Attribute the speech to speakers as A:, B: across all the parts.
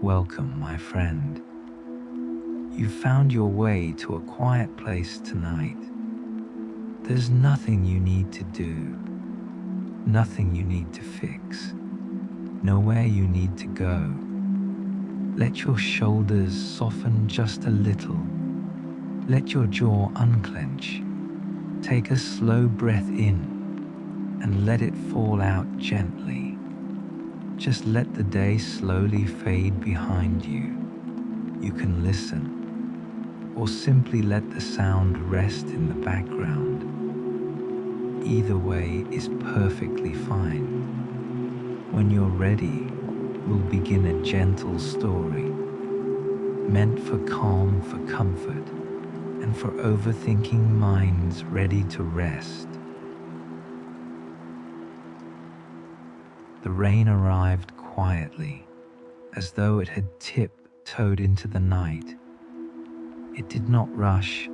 A: Welcome, my friend. You found your way to a quiet place tonight. There's nothing you need to do, nothing you need to fix, nowhere you need to go. Let your shoulders soften just a little. Let your jaw unclench. Take a slow breath in and let it fall out gently. Just let the day slowly fade behind you. You can listen, or simply let the sound rest in the background. Either way is perfectly fine. When you're ready, we'll begin a gentle story, meant for calm, for comfort, and for overthinking minds ready to rest. The rain arrived quietly, as though it had tiptoed into the night. It did not rush,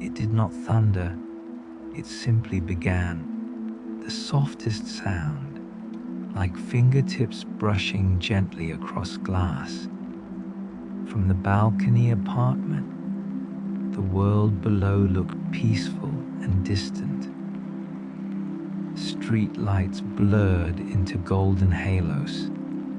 A: it did not thunder, it simply began. The softest sound, like fingertips brushing gently across glass. From the balcony apartment, the world below looked peaceful and distant. Street lights blurred into golden halos,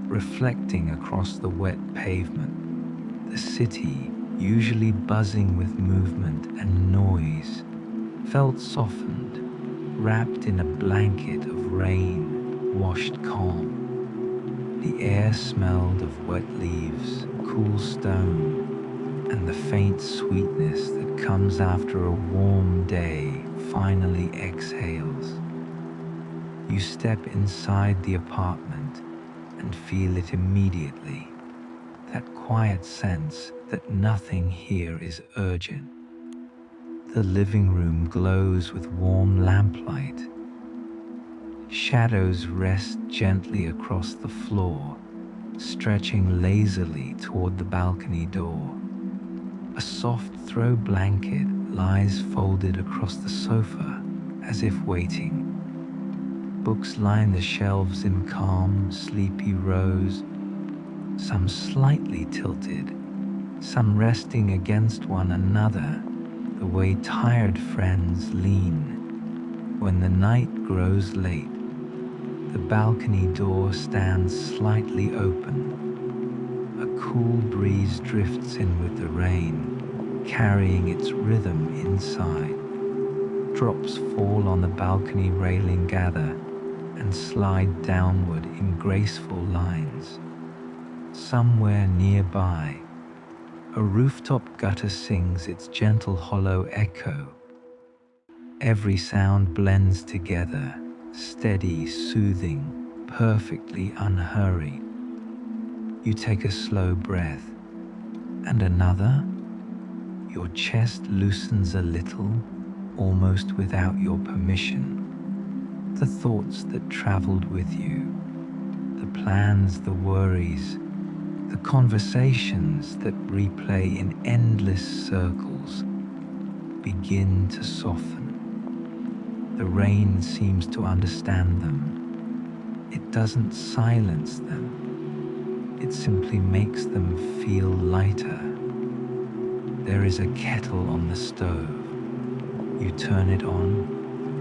A: reflecting across the wet pavement. The city, usually buzzing with movement and noise, felt softened, wrapped in a blanket of rain, washed calm. The air smelled of wet leaves, cool stone, and the faint sweetness that comes after a warm day finally exhales. You step inside the apartment and feel it immediately, that quiet sense that nothing here is urgent. The living room glows with warm lamplight. Shadows rest gently across the floor, stretching lazily toward the balcony door. A soft throw blanket lies folded across the sofa, as if waiting. Books line the shelves in calm, sleepy rows, some slightly tilted, some resting against one another, the way tired friends lean. When the night grows late, the balcony door stands slightly open. A cool breeze drifts in with the rain, carrying its rhythm inside. Drops fall on the balcony railing, gather, and slide downward in graceful lines. Somewhere nearby, a rooftop gutter sings its gentle hollow echo. Every sound blends together, steady, soothing, perfectly unhurried. You take a slow breath, and another. Your chest loosens a little, almost without your permission. The thoughts that traveled with you, the plans, the worries, the conversations that replay in endless circles, begin to soften. The rain seems to understand them. It doesn't silence them. It simply makes them feel lighter. There is a kettle on the stove. You turn it on,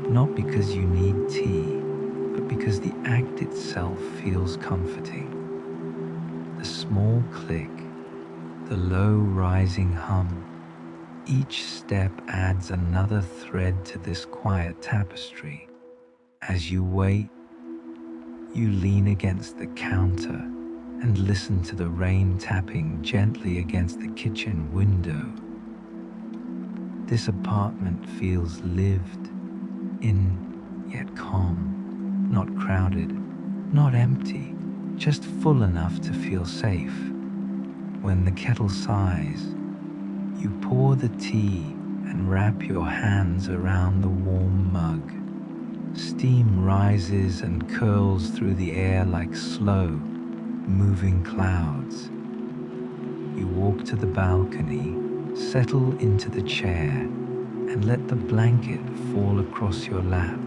A: not because you need tea, but because the act itself feels comforting. The small click, the low rising hum, each step adds another thread to this quiet tapestry. As you wait, you lean against the counter and listen to the rain tapping gently against the kitchen window. This apartment feels lived in, yet calm, not crowded, not empty, just full enough to feel safe. When the kettle sighs, you pour the tea and wrap your hands around the warm mug. Steam rises and curls through the air like slow, moving clouds. You walk to the balcony, settle into the chair, and let the blanket fall across your lap.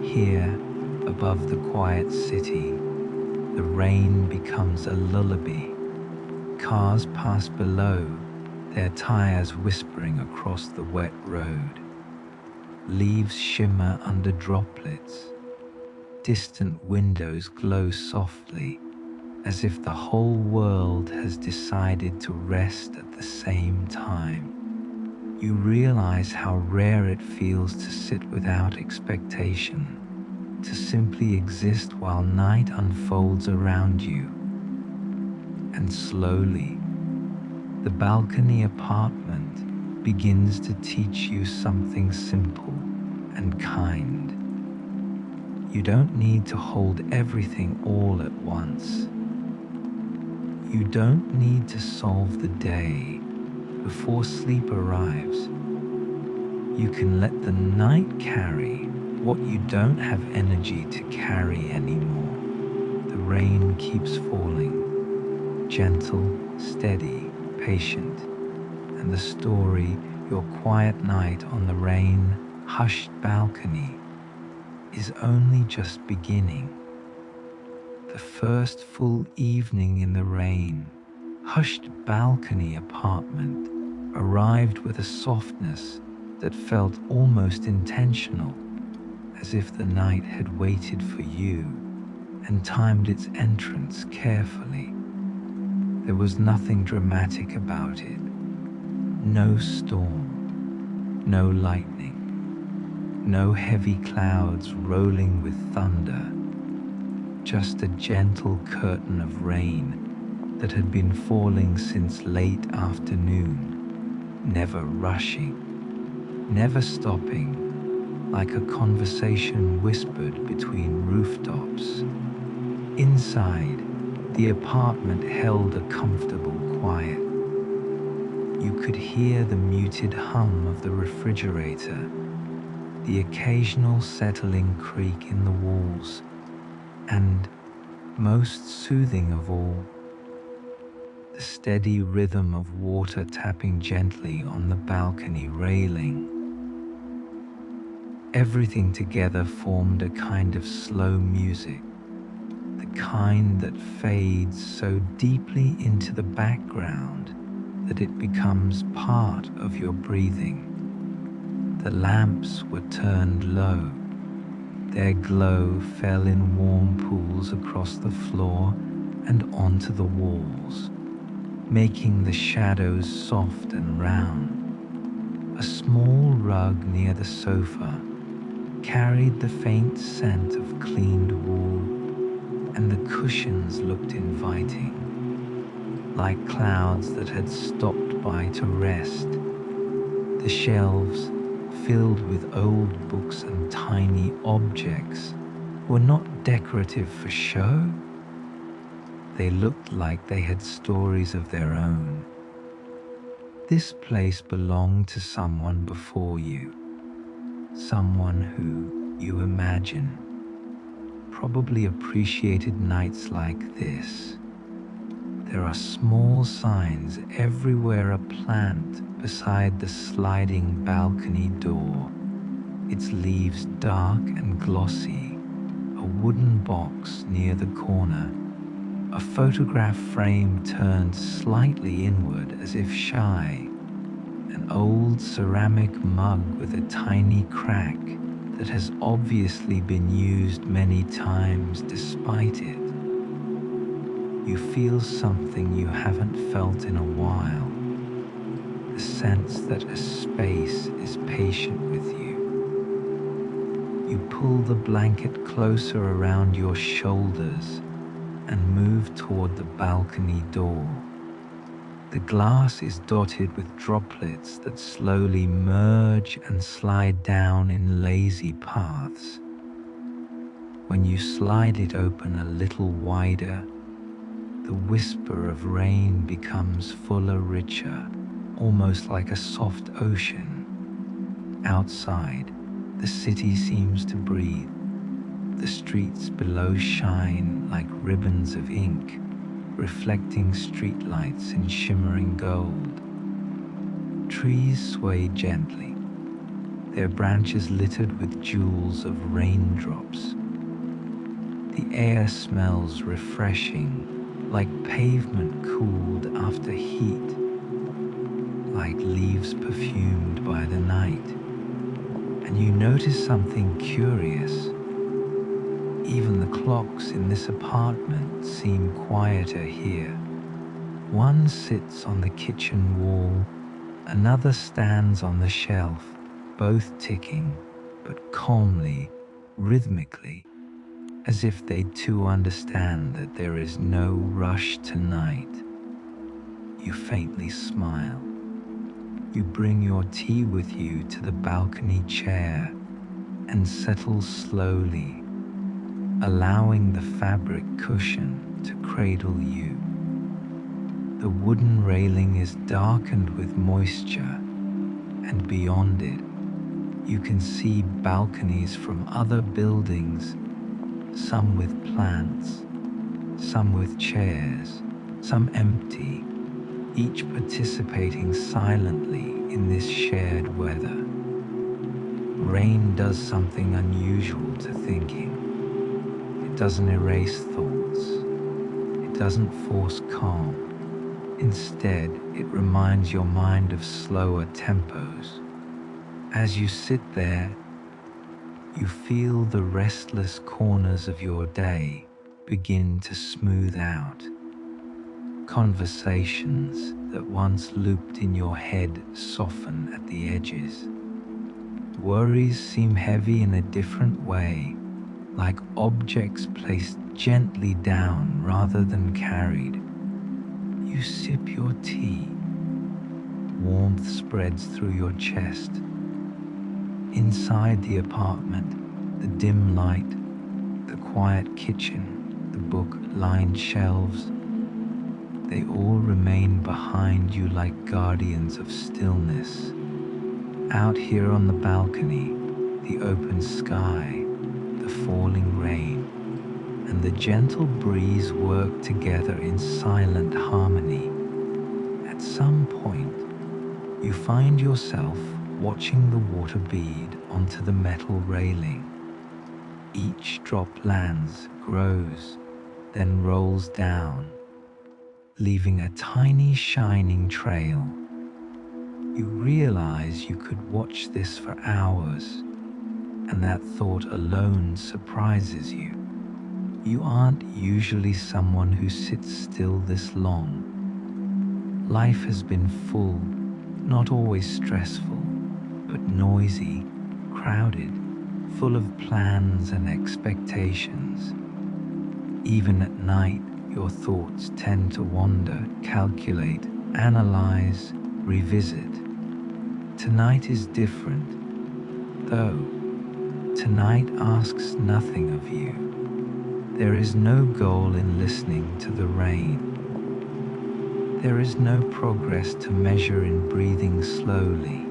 A: Here, above the quiet city, The rain becomes a lullaby. Cars pass below, their tires whispering across the wet road. Leaves shimmer under droplets. Distant windows glow softly, as if the whole world has decided to rest at the same time. You realize how rare it feels to sit without expectation, to simply exist while night unfolds around you. And slowly, the balcony apartment begins to teach you something simple and kind. You don't need to hold everything all at once. You don't need to solve the day before sleep arrives. You can let the night carry what you don't have energy to carry anymore. The rain keeps falling, gentle, steady, patient, and the story, your quiet night on the rain-hushed balcony, is only just beginning. The first full evening in the rain-hushed balcony apartment arrived with a softness that felt almost intentional, as if the night had waited for you and timed its entrance carefully. There was nothing dramatic about it. No storm, no lightning, no heavy clouds rolling with thunder, just a gentle curtain of rain that had been falling since late afternoon, never rushing, never stopping, like a conversation whispered between rooftops. Inside, the apartment held a comfortable quiet. You could hear the muted hum of the refrigerator, the occasional settling creak in the walls, and, most soothing of all, the steady rhythm of water tapping gently on the balcony railing. Everything together formed a kind of slow music, the kind that fades so deeply into the background that it becomes part of your breathing. The lamps were turned low. Their glow fell in warm pools across the floor and onto the walls, making the shadows soft and round. A small rug near the sofa carried the faint scent of cleaned wool, and the cushions looked inviting, like clouds that had stopped by to rest. The shelves, filled with old books and tiny objects, were not decorative for show. They looked like they had stories of their own. This place belonged to someone before you, someone who, you imagine, probably appreciated nights like this. There are small signs everywhere, a plant beside the sliding balcony door, its leaves dark and glossy, a wooden box near the corner, a photograph frame turned slightly inward as if shy, an old ceramic mug with a tiny crack that has obviously been used many times despite it. You feel something you haven't felt in a while, the sense that a space is patient with you. You pull the blanket closer around your shoulders and move toward the balcony door. The glass is dotted with droplets that slowly merge and slide down in lazy paths. When you slide it open a little wider, the whisper of rain becomes fuller, richer, almost like a soft ocean. Outside, the city seems to breathe. The streets below shine like ribbons of ink, reflecting streetlights in shimmering gold. Trees sway gently, their branches littered with jewels of raindrops. The air smells refreshing, like pavement cooled after heat, like leaves perfumed by the night. And you notice something curious. Even the clocks in this apartment seem quieter here. One sits on the kitchen wall, another stands on the shelf, both ticking, but calmly, rhythmically, as if they too understand that there is no rush tonight. You faintly smile. You bring your tea with you to the balcony chair and settle slowly, allowing the fabric cushion to cradle you. The wooden railing is darkened with moisture, and beyond it, you can see balconies from other buildings, some with plants, some with chairs, some empty, each participating silently in this shared weather. Rain does something unusual to thinking. It doesn't erase thoughts. It doesn't force calm. Instead, it reminds your mind of slower tempos. As you sit there, you feel the restless corners of your day begin to smooth out. Conversations that once looped in your head soften at the edges. Worries seem heavy in a different way, like objects placed gently down rather than carried. You sip your tea. Warmth spreads through your chest. Inside the apartment, the dim light, the quiet kitchen, the book-lined shelves, they all remain behind you like guardians of stillness. Out here on the balcony, the open sky, the falling rain, and the gentle breeze work together in silent harmony. At some point, you find yourself watching the water bead onto the metal railing. Each drop lands, grows, then rolls down, leaving a tiny shining trail. You realize you could watch this for hours, and that thought alone surprises you. You aren't usually someone who sits still this long. Life has been full, not always stressful, but noisy, crowded, full of plans and expectations. Even at night, your thoughts tend to wander, calculate, analyze, revisit. Tonight is different, though. Tonight asks nothing of you. There is no goal in listening to the rain. There is no progress to measure in breathing slowly.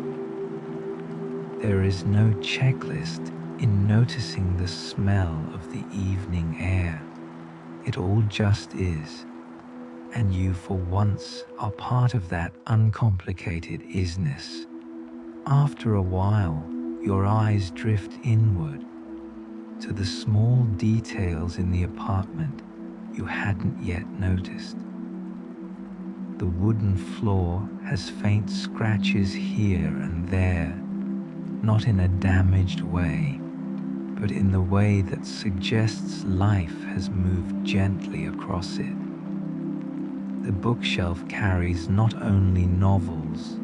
A: There is no checklist in noticing the smell of the evening air. It all just is, and you for once are part of that uncomplicated isness. After a while, your eyes drift inward to the small details in the apartment you hadn't yet noticed. The wooden floor has faint scratches here and there, not in a damaged way, but in the way that suggests life has moved gently across it. The bookshelf carries not only novels,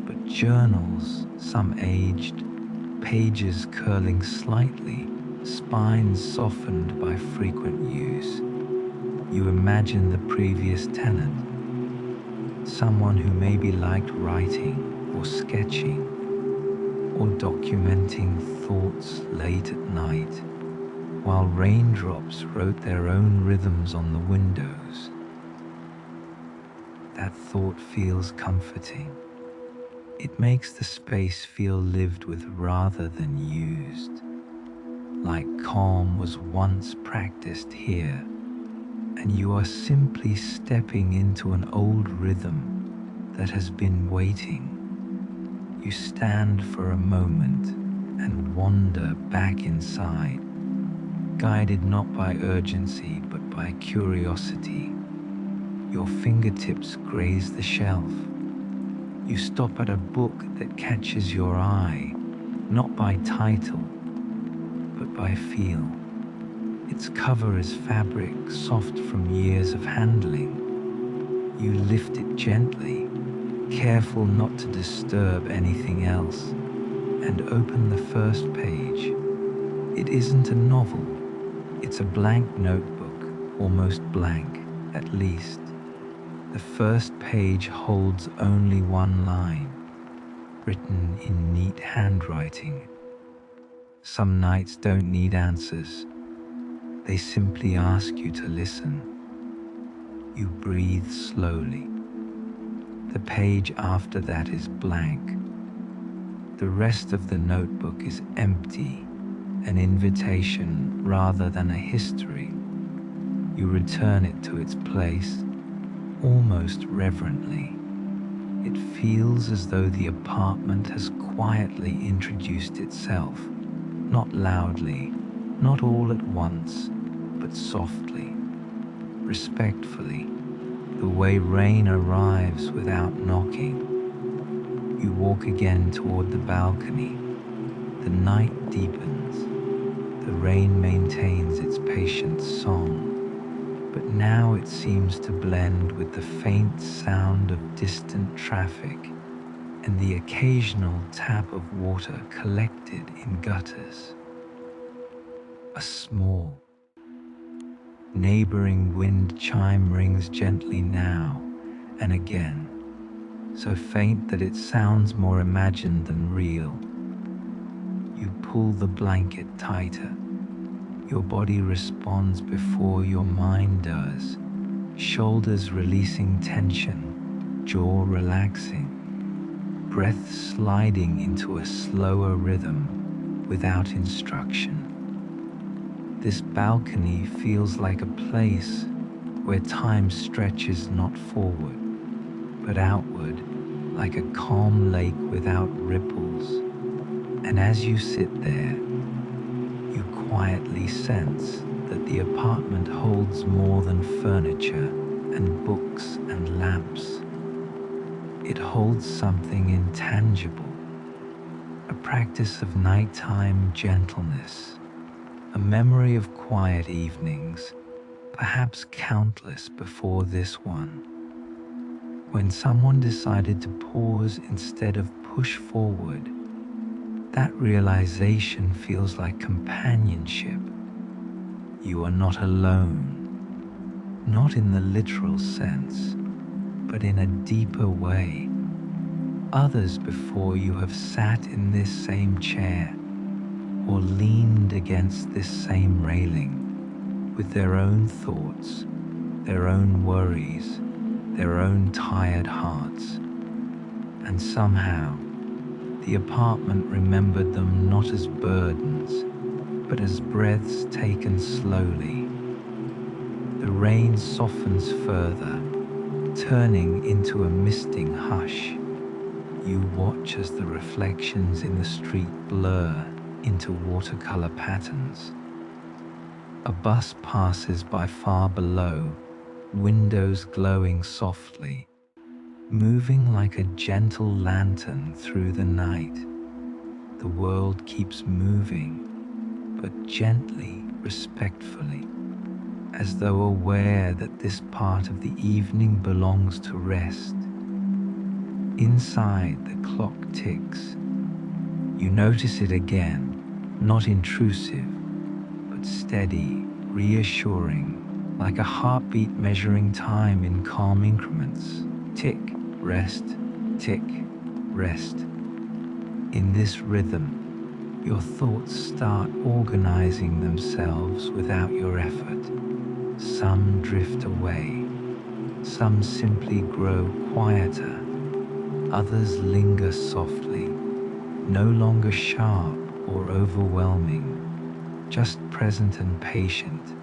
A: but journals, some aged, pages curling slightly, spines softened by frequent use. You imagine the previous tenant, someone who maybe liked writing or sketching or documenting thoughts late at night, while raindrops wrote their own rhythms on the windows. That thought feels comforting. It makes the space feel lived with rather than used, like calm was once practiced here, and you are simply stepping into an old rhythm that has been waiting. You stand for a moment and wander back inside, guided not by urgency but by curiosity. Your fingertips graze the shelf. You stop at a book that catches your eye, not by title, but by feel. Its cover is fabric, soft from years of handling. You lift it gently, careful not to disturb anything else, and open the first page. It isn't a novel, it's a blank notebook, almost blank, at least. The first page holds only one line, written in neat handwriting. Some nights don't need answers. They simply ask you to listen. You breathe slowly. The page after that is blank. The rest of the notebook is empty, an invitation rather than a history. You return it to its place, almost reverently. It feels as though the apartment has quietly introduced itself, not loudly, not all at once, but softly, respectfully, the way rain arrives without knocking. You walk again toward the balcony. The night deepens. The rain maintains its patient song, but now it seems to blend with the faint sound of distant traffic and the occasional tap of water collected in gutters. A small, neighboring wind chime rings gently now and again, so faint that it sounds more imagined than real. You pull the blanket tighter. Your body responds before your mind does, shoulders releasing tension, jaw relaxing, breath sliding into a slower rhythm without instruction. This balcony feels like a place where time stretches not forward, but outward, like a calm lake without ripples. And as you sit there, you quietly sense that the apartment holds more than furniture and books and lamps. It holds something intangible, a practice of nighttime gentleness, a memory of quiet evenings, perhaps countless before this one, when someone decided to pause instead of push forward. That realization feels like companionship. You are not alone, not in the literal sense, but in a deeper way. Others before you have sat in this same chair or leaned against this same railing with their own thoughts, their own worries, their own tired hearts. And somehow, the apartment remembered them not as burdens, but as breaths taken slowly. The rain softens further, turning into a misting hush. You watch as the reflections in the street blur into watercolor patterns. A bus passes by far below, windows glowing softly, moving like a gentle lantern through the night. The world keeps moving, but gently, respectfully, as though aware that this part of the evening belongs to rest. Inside, the clock ticks. You notice it again, not intrusive, but steady, reassuring, like a heartbeat measuring time in calm increments. Tick, rest, tick, rest. In this rhythm, your thoughts start organizing themselves without your effort. Some drift away, some simply grow quieter, others linger softly, no longer sharp or overwhelming, just present and patient.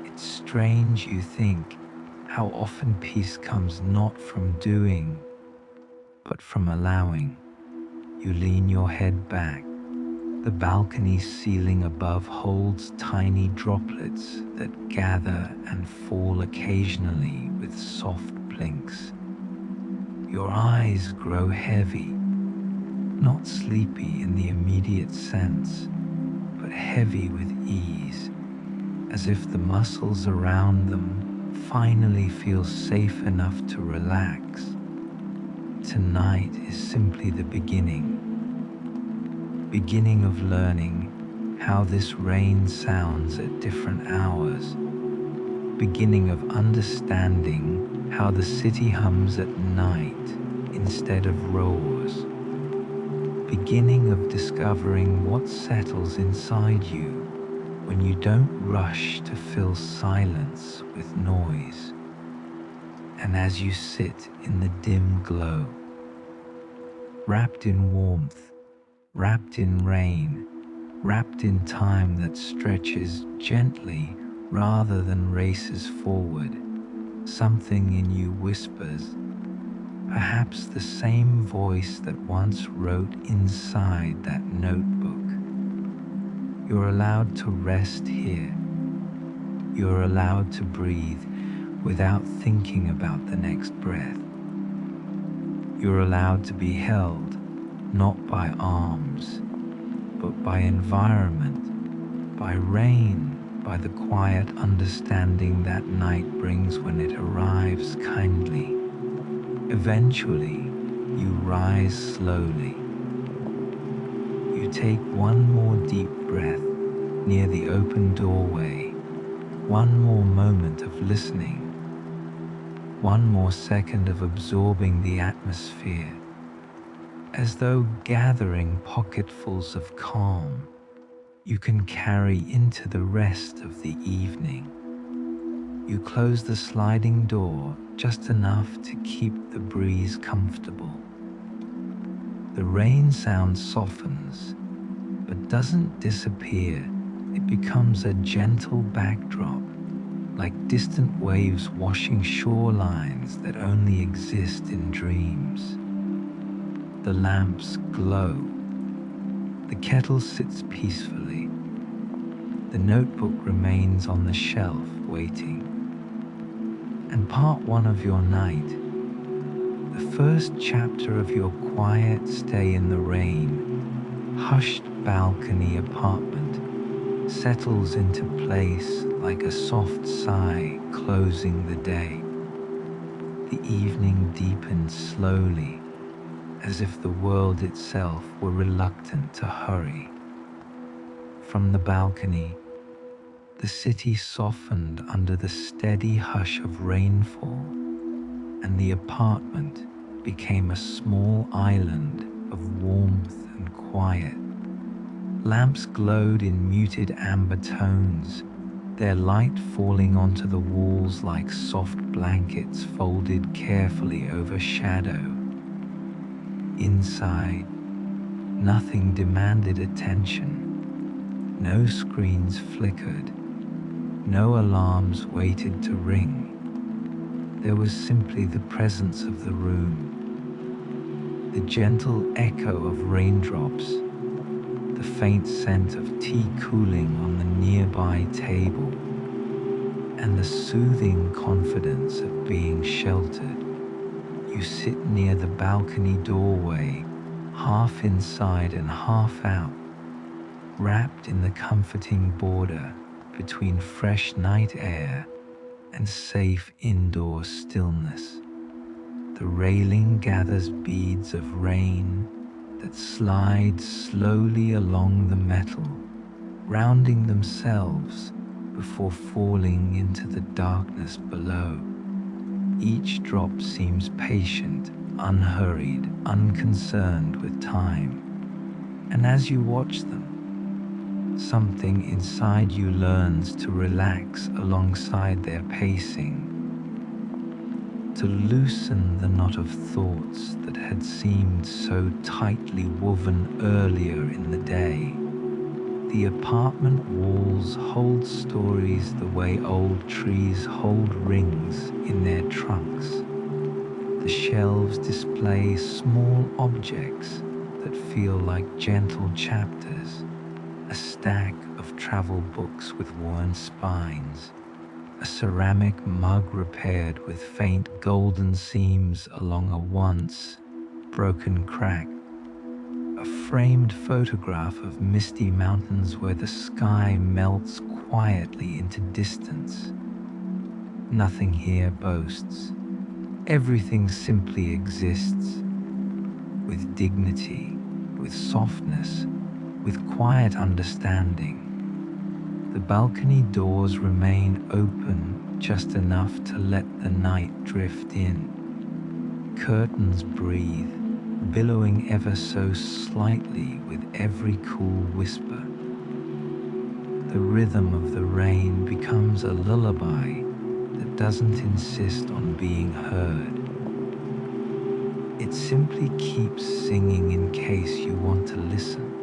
A: It's strange, you think, how often peace comes not from doing, but from allowing. You lean your head back, The balcony ceiling above holds tiny droplets that gather and fall occasionally with soft blinks. Your eyes grow heavy, not sleepy in the immediate sense, but heavy with ease, as if the muscles around them finally feel safe enough to relax. Tonight is simply the beginning of learning how this rain sounds at different hours, beginning of understanding how the city hums at night instead of roars, beginning of discovering what settles inside you when you don't rush to fill silence with noise. And as you sit in the dim glow, wrapped in warmth, wrapped in rain, wrapped in time that stretches gently rather than races forward, something in you whispers, perhaps the same voice that once wrote inside that notebook. You're allowed to rest here. You're allowed to breathe without thinking about the next breath. You're allowed to be held, not by arms, but by environment, by rain, by the quiet understanding that night brings when it arrives kindly. Eventually, you rise slowly. You take one more deep breath near the open doorway, one more moment of listening, one more second of absorbing the atmosphere, as though gathering pocketfuls of calm you can carry into the rest of the evening. You close the sliding door just enough to keep the breeze comfortable. The rain sound softens, but doesn't disappear. It becomes a gentle backdrop, like distant waves washing shorelines that only exist in dreams. The lamps glow. The kettle sits peacefully. The notebook remains on the shelf waiting. And part one of your night, the first chapter of your quiet stay in the rain, hushed balcony apartment, settles into place like a soft sigh closing the day. The evening deepens slowly, as if the world itself were reluctant to hurry. From the balcony, the city softened under the steady hush of rainfall, and the apartment became a small island of warmth and quiet. Lamps glowed in muted amber tones, their light falling onto the walls like soft blankets folded carefully over shadow. Inside, nothing demanded attention. No screens flickered. No alarms waited to ring. There was simply the presence of the room, the gentle echo of raindrops, the faint scent of tea cooling on the nearby table, and the soothing confidence of being sheltered. You sit near the balcony doorway, half inside and half out, wrapped in the comforting border between fresh night air and safe indoor stillness. The railing gathers beads of rain that slide slowly along the metal, rounding themselves before falling into the darkness below. Each drop seems patient, unhurried, unconcerned with time. And as you watch them, something inside you learns to relax alongside their pacing, to loosen the knot of thoughts that had seemed so tightly woven earlier in the day. The apartment walls hold stories the way old trees hold rings in their trunks. The shelves display small objects that feel like gentle chapters, a stack of travel books with worn spines, a ceramic mug repaired with faint golden seams along a once broken crack, a framed photograph of misty mountains where the sky melts quietly into distance. Nothing here boasts. Everything simply exists, with dignity, with softness, with quiet understanding. The balcony doors remain open just enough to let the night drift in. Curtains breathe, billowing ever so slightly with every cool whisper. The rhythm of the rain becomes a lullaby that doesn't insist on being heard. It simply keeps singing in case you want to listen.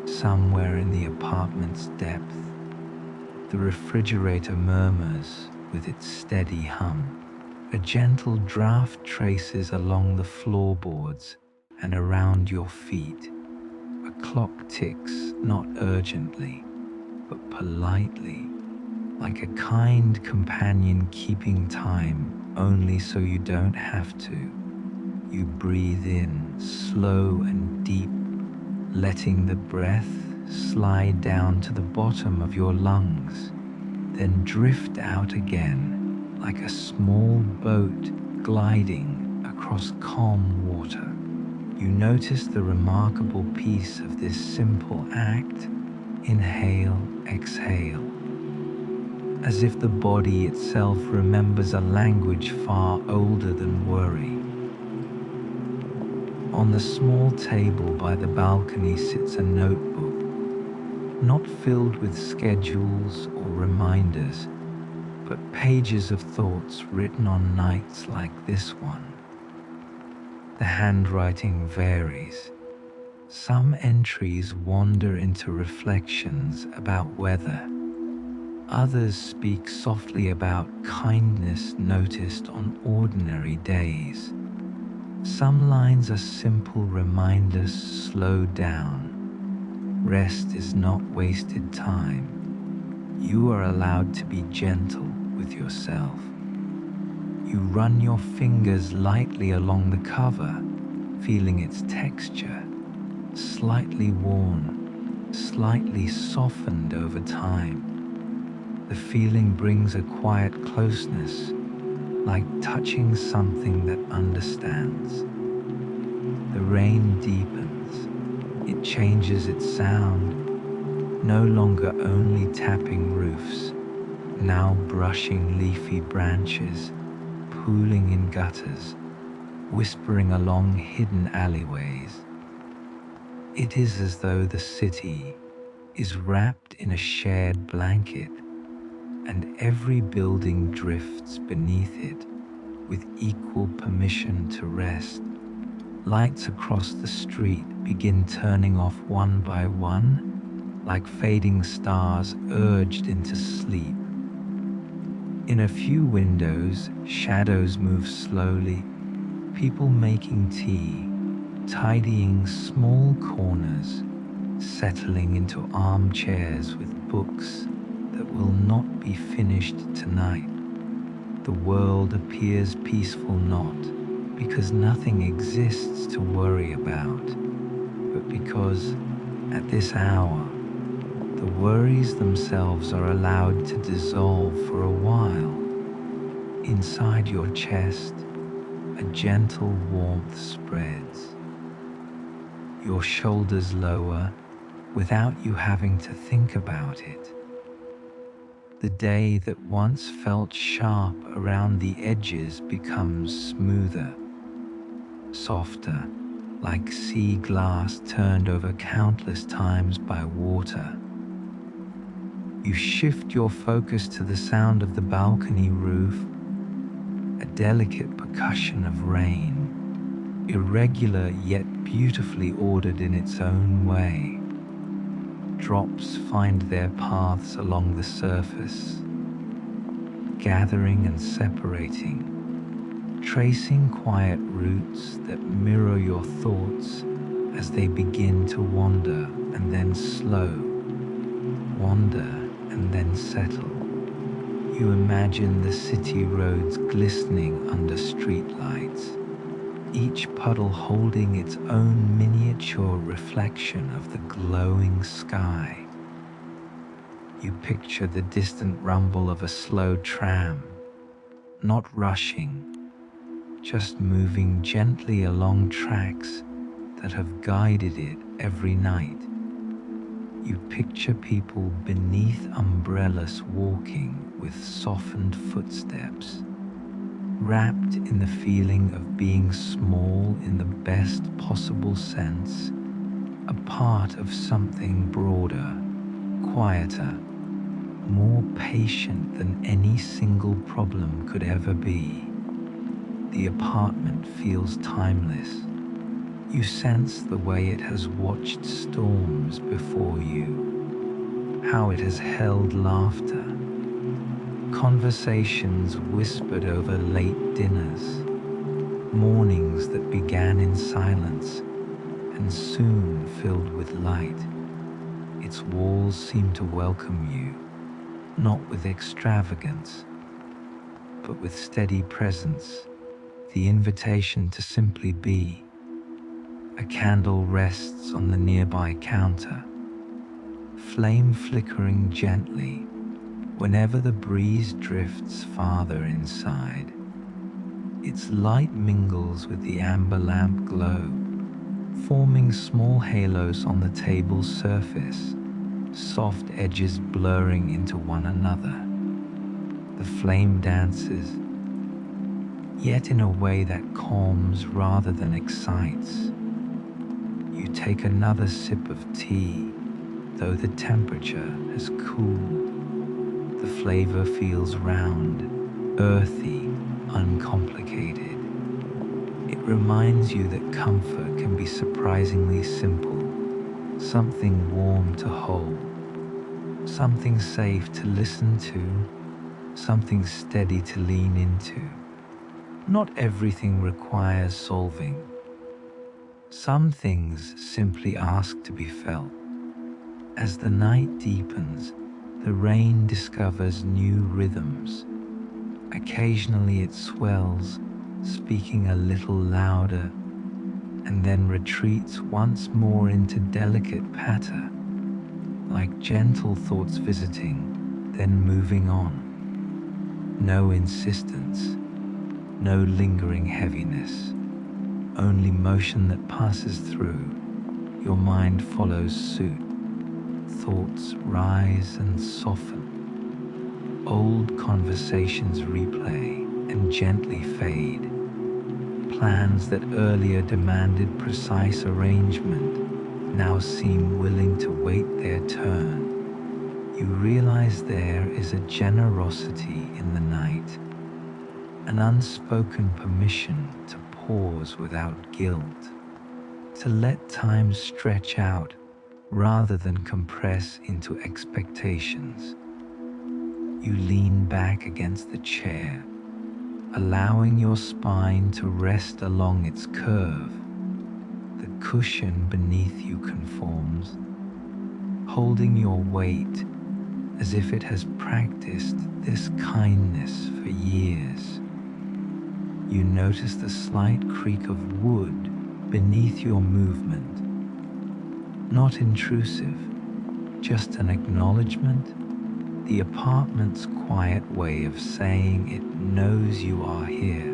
A: Somewhere in the apartment's depth, the refrigerator murmurs with its steady hum. A gentle draft traces along the floorboards and around your feet. A clock ticks not urgently, but politely, like a kind companion keeping time only so you don't have to. You breathe in slow and deep, letting the breath slide down to the bottom of your lungs, then drift out again like a small boat gliding across calm water. You notice the remarkable piece of this simple act. Inhale, exhale, as if the body itself remembers a language far older than worry. On the small table by the balcony sits a notebook, not filled with schedules or reminders, but pages of thoughts written on nights like this one. The handwriting varies. Some entries wander into reflections about weather. Others speak softly about kindness noticed on ordinary days. Some lines are simple reminders: slow down. Rest is not wasted time. You are allowed to be gentle with yourself. You run your fingers lightly along the cover, feeling its texture, slightly worn, slightly softened over time. The feeling brings a quiet closeness, like touching something that understands. The rain deepens. It changes its sound, no longer only tapping roofs, now brushing leafy branches, pooling in gutters, whispering along hidden alleyways. It is as though the city is wrapped in a shared blanket, and every building drifts beneath it with equal permission to rest. Lights across the street begin turning off one by one, like fading stars urged into sleep. In a few windows, shadows move slowly, people making tea, tidying small corners, settling into armchairs with books that will not be finished tonight. The world appears peaceful not because nothing exists to worry about, but because at this hour, the worries themselves are allowed to dissolve for a while. Inside your chest, a gentle warmth spreads. Your shoulders lower without you having to think about it. The day that once felt sharp around the edges becomes smoother, softer, like sea glass turned over countless times by water. You shift your focus to the sound of the balcony roof, a delicate percussion of rain, irregular yet beautifully ordered in its own way. Drops find their paths along the surface, gathering and separating, tracing quiet routes that mirror your thoughts as they begin to wander and then slow, wander and then settle. You imagine the city roads glistening under streetlights, each puddle holding its own miniature reflection of the glowing sky. You picture the distant rumble of a slow tram, not rushing, just moving gently along tracks that have guided it every night. You picture people beneath umbrellas walking with softened footsteps, wrapped in the feeling of being small in the best possible sense, a part of something broader, quieter, more patient than any single problem could ever be. The apartment feels timeless. You sense the way it has watched storms before you, how it has held laughter, conversations whispered over late dinners, mornings that began in silence and soon filled with light. Its walls seem to welcome you, not with extravagance, but with steady presence, the invitation to simply be. A candle rests on the nearby counter, flame flickering gently whenever the breeze drifts farther inside. Its light mingles with the amber lamp glow, forming small halos on the table's surface, soft edges blurring into one another. The flame dances, yet in a way that calms rather than excites. You take another sip of tea, though the temperature has cooled. The flavor feels round, earthy, uncomplicated. It reminds you that comfort can be surprisingly simple, something warm to hold, something safe to listen to, something steady to lean into. Not everything requires solving. Some things simply ask to be felt. As the night deepens, the rain discovers new rhythms. Occasionally it swells, speaking a little louder, and then retreats once more into delicate patter, like gentle thoughts visiting, then moving on. No insistence, no lingering heaviness, only motion that passes through. Your mind follows suit. Thoughts rise and soften. Old conversations replay and gently fade. Plans that earlier demanded precise arrangement now seem willing to wait their turn. You realize there is a generosity in the night, an unspoken permission to pause without guilt, to let time stretch out rather than compress into expectations. You lean back against the chair, allowing your spine to rest along its curve. The cushion beneath you conforms, holding your weight as if it has practiced this kindness for years. You notice the slight creak of wood beneath your movement. Not intrusive, just an acknowledgement, the apartment's quiet way of saying it knows you are here.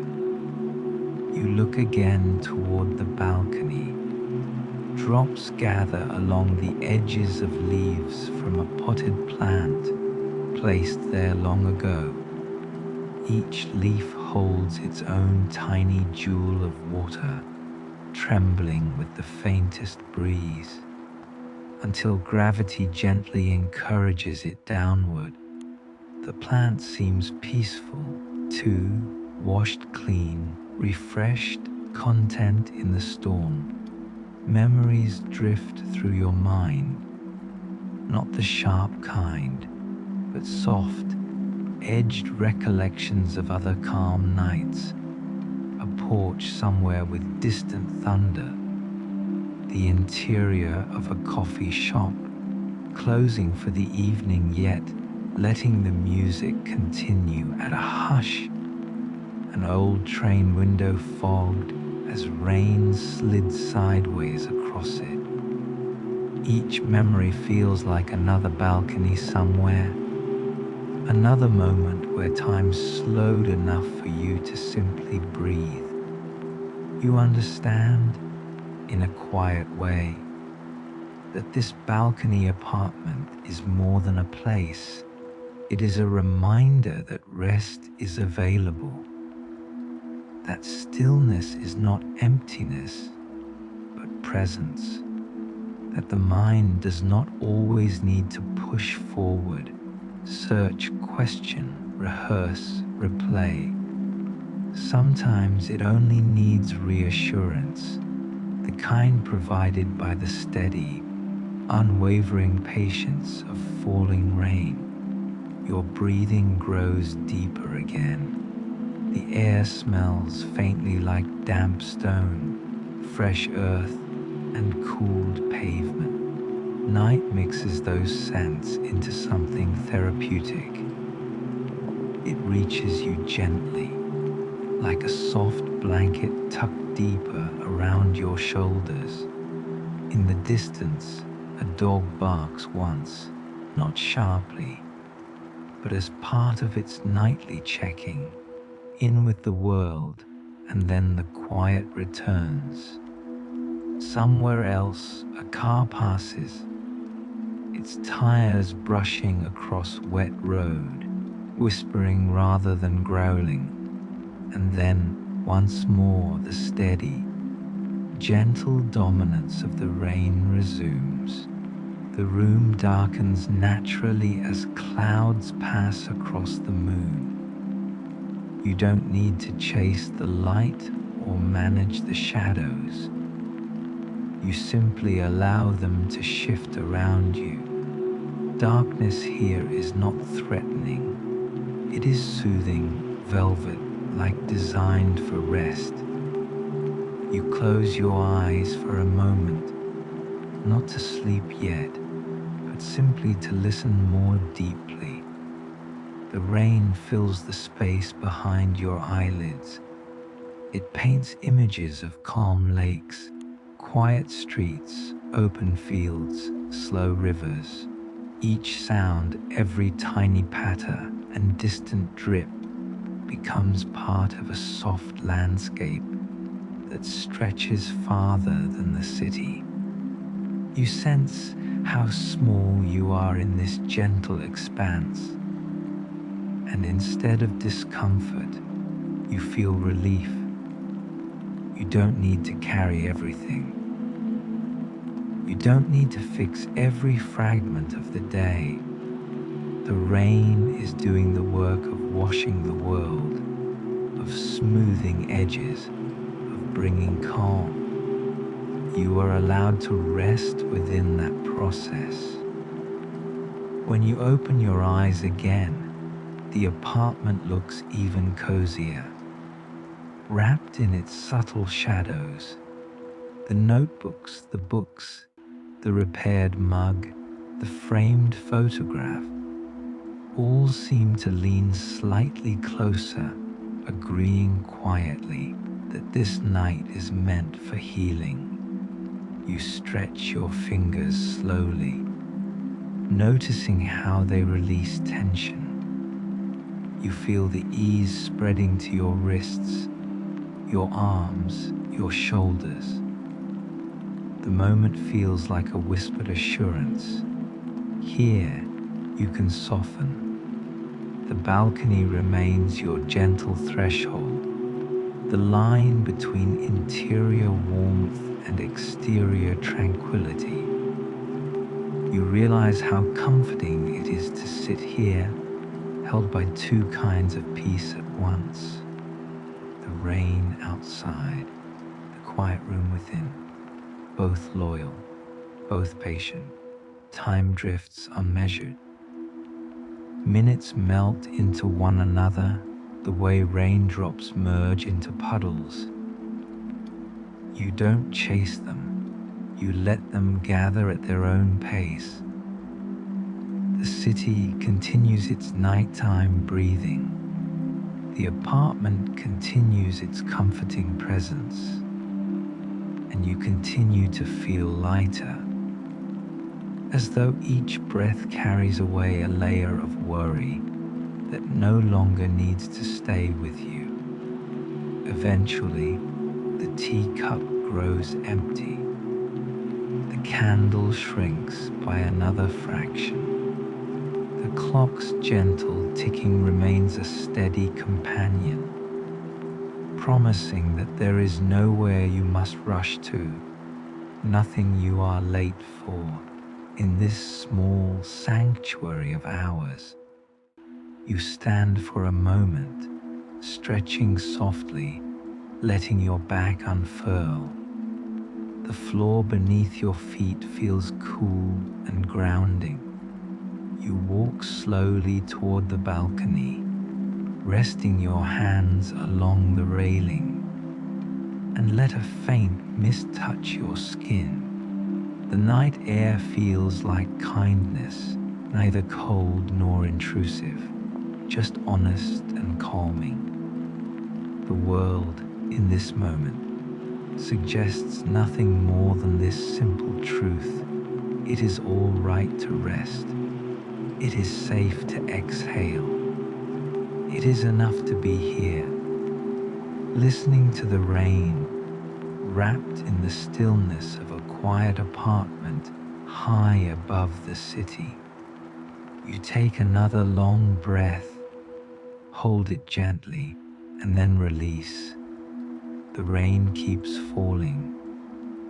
A: You look again toward the balcony. Drops gather along the edges of leaves from a potted plant placed there long ago. Each leaf holds its own tiny jewel of water, trembling with the faintest breeze, until gravity gently encourages it downward. The plant seems peaceful, too, washed clean, refreshed, content in the storm. Memories drift through your mind, not the sharp kind, but soft, edged recollections of other calm nights, a porch somewhere with distant thunder, the interior of a coffee shop, closing for the evening yet letting the music continue at a hush. An old train window fogged as rain slid sideways across it. Each memory feels like another balcony somewhere, another moment where time slowed enough for you to simply breathe. You understand, in a quiet way, that this balcony apartment is more than a place. It is a reminder that rest is available, that stillness is not emptiness, but presence, that the mind does not always need to push forward, search, question, rehearse, replay. Sometimes it only needs reassurance, the kind provided by the steady, unwavering patience of falling rain. Your breathing grows deeper again. The air smells faintly like damp stone, fresh earth, and cooled pavement. Night mixes those scents into something therapeutic. It reaches you gently, like a soft blanket tucked deeper around your shoulders. In the distance, a dog barks once, not sharply, but as part of its nightly checking in with the world, and then the quiet returns. Somewhere else, a car passes, its tires brushing across wet road, whispering rather than growling. And then, once more, the steady, gentle dominance of the rain resumes. The room darkens naturally as clouds pass across the moon. You don't need to chase the light or manage the shadows. You simply allow them to shift around you. Darkness here is not threatening. It is soothing, velvet, like designed for rest. You close your eyes for a moment, not to sleep yet, but simply to listen more deeply. The rain fills the space behind your eyelids. It paints images of calm lakes, quiet streets, open fields, slow rivers. Each sound, every tiny patter and distant drip becomes part of a soft landscape that stretches farther than the city. You sense how small you are in this gentle expanse, and instead of discomfort, you feel relief. You don't need to carry everything. You don't need to fix every fragment of the day. The rain is doing the work of washing the world, of smoothing edges, of bringing calm. You are allowed to rest within that process. When you open your eyes again, the apartment looks even cozier, wrapped in its subtle shadows. The notebooks, the books, the repaired mug, the framed photograph, all seem to lean slightly closer, agreeing quietly that this night is meant for healing. You stretch your fingers slowly, noticing how they release tension. You feel the ease spreading to your wrists, your arms, your shoulders. The moment feels like a whispered assurance. Here, you can soften. The balcony remains your gentle threshold, the line between interior warmth and exterior tranquility. You realize how comforting it is to sit here, held by two kinds of peace at once. The rain outside, the quiet room within, both loyal, both patient. Time drifts unmeasured. Minutes melt into one another the way raindrops merge into puddles. You don't chase them, You let them gather at their own pace. The city continues its nighttime breathing. The apartment continues its comforting presence, and you continue to feel lighter, as though each breath carries away a layer of worry that no longer needs to stay with you. Eventually, the teacup grows empty. The candle shrinks by another fraction. The clock's gentle ticking remains a steady companion, promising that there is nowhere you must rush to, nothing you are late for. In this small sanctuary of ours, you stand for a moment, stretching softly, letting your back unfurl. The floor beneath your feet feels cool and grounding. You walk slowly toward the balcony, resting your hands along the railing, and let a faint mist touch your skin. The night air feels like kindness, neither cold nor intrusive, just honest and calming. The world, in this moment, suggests nothing more than this simple truth: it is all right to rest. It is safe to exhale. It is enough to be here, listening to the rain, wrapped in the stillness of a quiet apartment high above the city. You take another long breath, hold it gently, and then release. The rain keeps falling,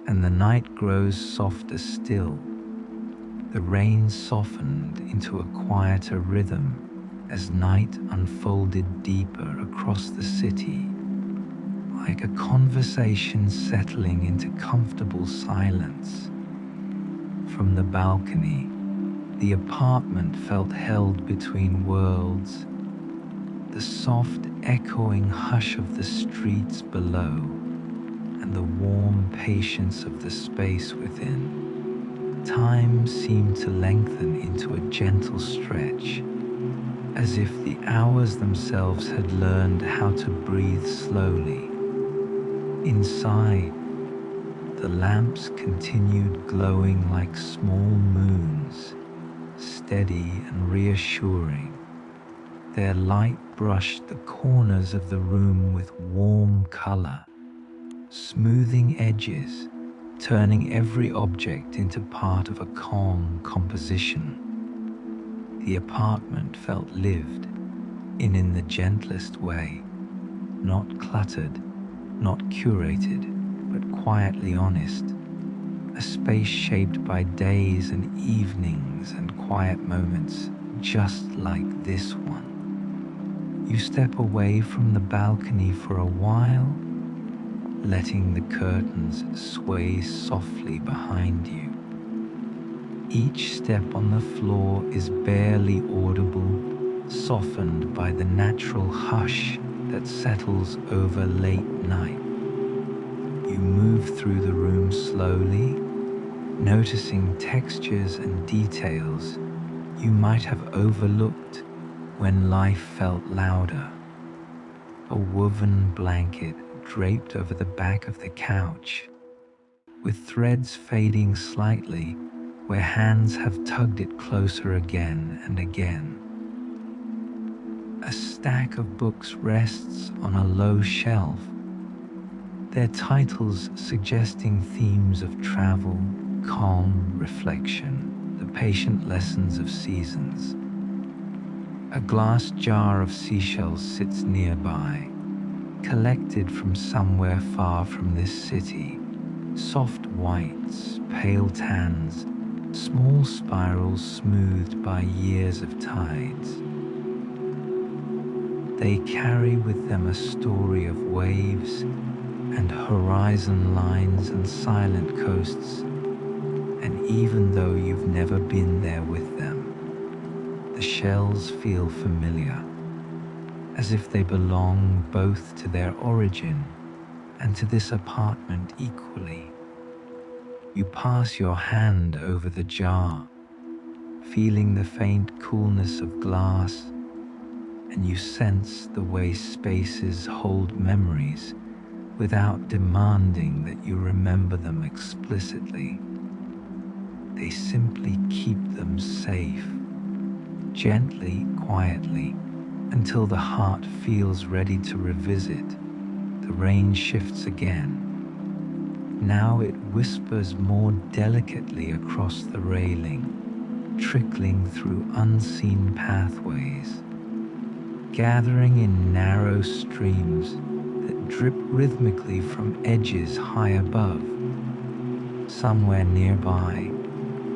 A: and the night grows softer still. The rain softened into a quieter rhythm as night unfolded deeper across the city, like a conversation settling into comfortable silence. From the balcony, the apartment felt held between worlds. The soft echoing hush of the streets below and the warm patience of the space within. Time seemed to lengthen into a gentle stretch, as if the hours themselves had learned how to breathe slowly. Inside, the lamps continued glowing like small moons, steady and reassuring. Their light brushed the corners of the room with warm color, smoothing edges, turning every object into part of a calm composition. The apartment felt lived in the gentlest way, not cluttered, not curated, but quietly honest. A space shaped by days and evenings and quiet moments, just like this one. You step away from the balcony for a while, letting the curtains sway softly behind you. Each step on the floor is barely audible, softened by the natural hush that settles over late night. You move through the room slowly, noticing textures and details you might have overlooked when life felt louder. A woven blanket draped over the back of the couch, with threads fading slightly where hands have tugged it closer again and again. A stack of books rests on a low shelf, their titles suggesting themes of travel, calm reflection, the patient lessons of seasons. A glass jar of seashells sits nearby, collected from somewhere far from this city. Soft whites, pale tans, small spirals smoothed by years of tides. They carry with them a story of waves and horizon lines and silent coasts, and even though you've never been there with them, the shells feel familiar, as if they belong both to their origin and to this apartment equally. You pass your hand over the jar, feeling the faint coolness of glass, and you sense the way spaces hold memories without demanding that you remember them explicitly. They simply keep them safe, gently, quietly, until the heart feels ready to revisit. The rain shifts again. Now it whispers more delicately across the railing, trickling through unseen pathways, gathering in narrow streams that drip rhythmically from edges high above. Somewhere nearby,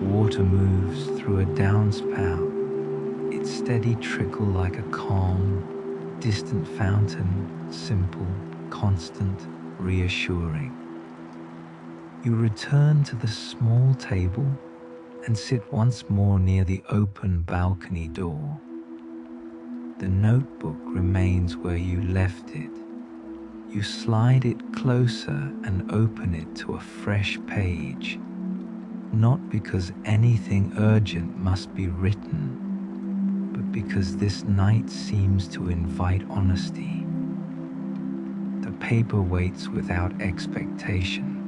A: water moves through a downspout, its steady trickle like a calm, distant fountain, simple, constant, reassuring. You return to the small table and sit once more near the open balcony door. The notebook remains where you left it. You slide it closer and open it to a fresh page, not because anything urgent must be written, but because this night seems to invite honesty. The paper waits without expectation.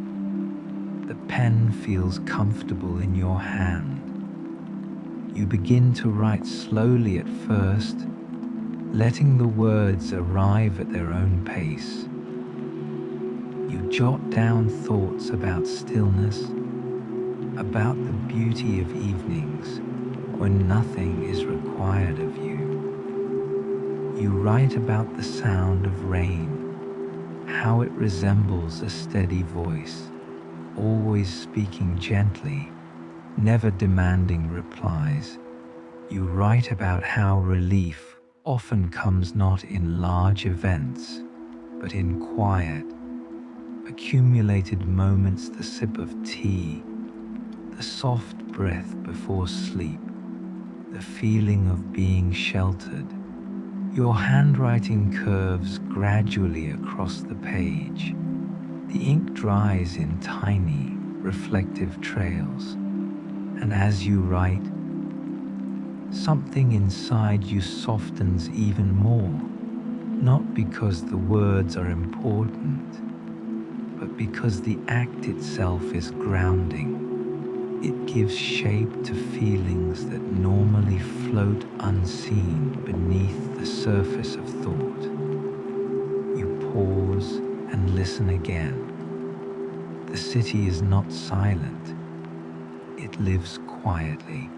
A: The pen feels comfortable in your hand. You begin to write slowly at first, letting the words arrive at their own pace. You jot down thoughts about stillness, about the beauty of evenings when nothing is required of you. You write about the sound of rain, how it resembles a steady voice, always speaking gently, never demanding replies. You write about how relief often comes not in large events, but in quiet, accumulated moments, the sip of tea, the soft breath before sleep, the feeling of being sheltered. Your handwriting curves gradually across the page. The ink dries in tiny, reflective trails, and as you write, something inside you softens even more, not because the words are important, but because the act itself is grounding. It gives shape to feelings that normally float unseen beneath the surface of thought. You pause and listen again. The city is not silent. It lives quietly,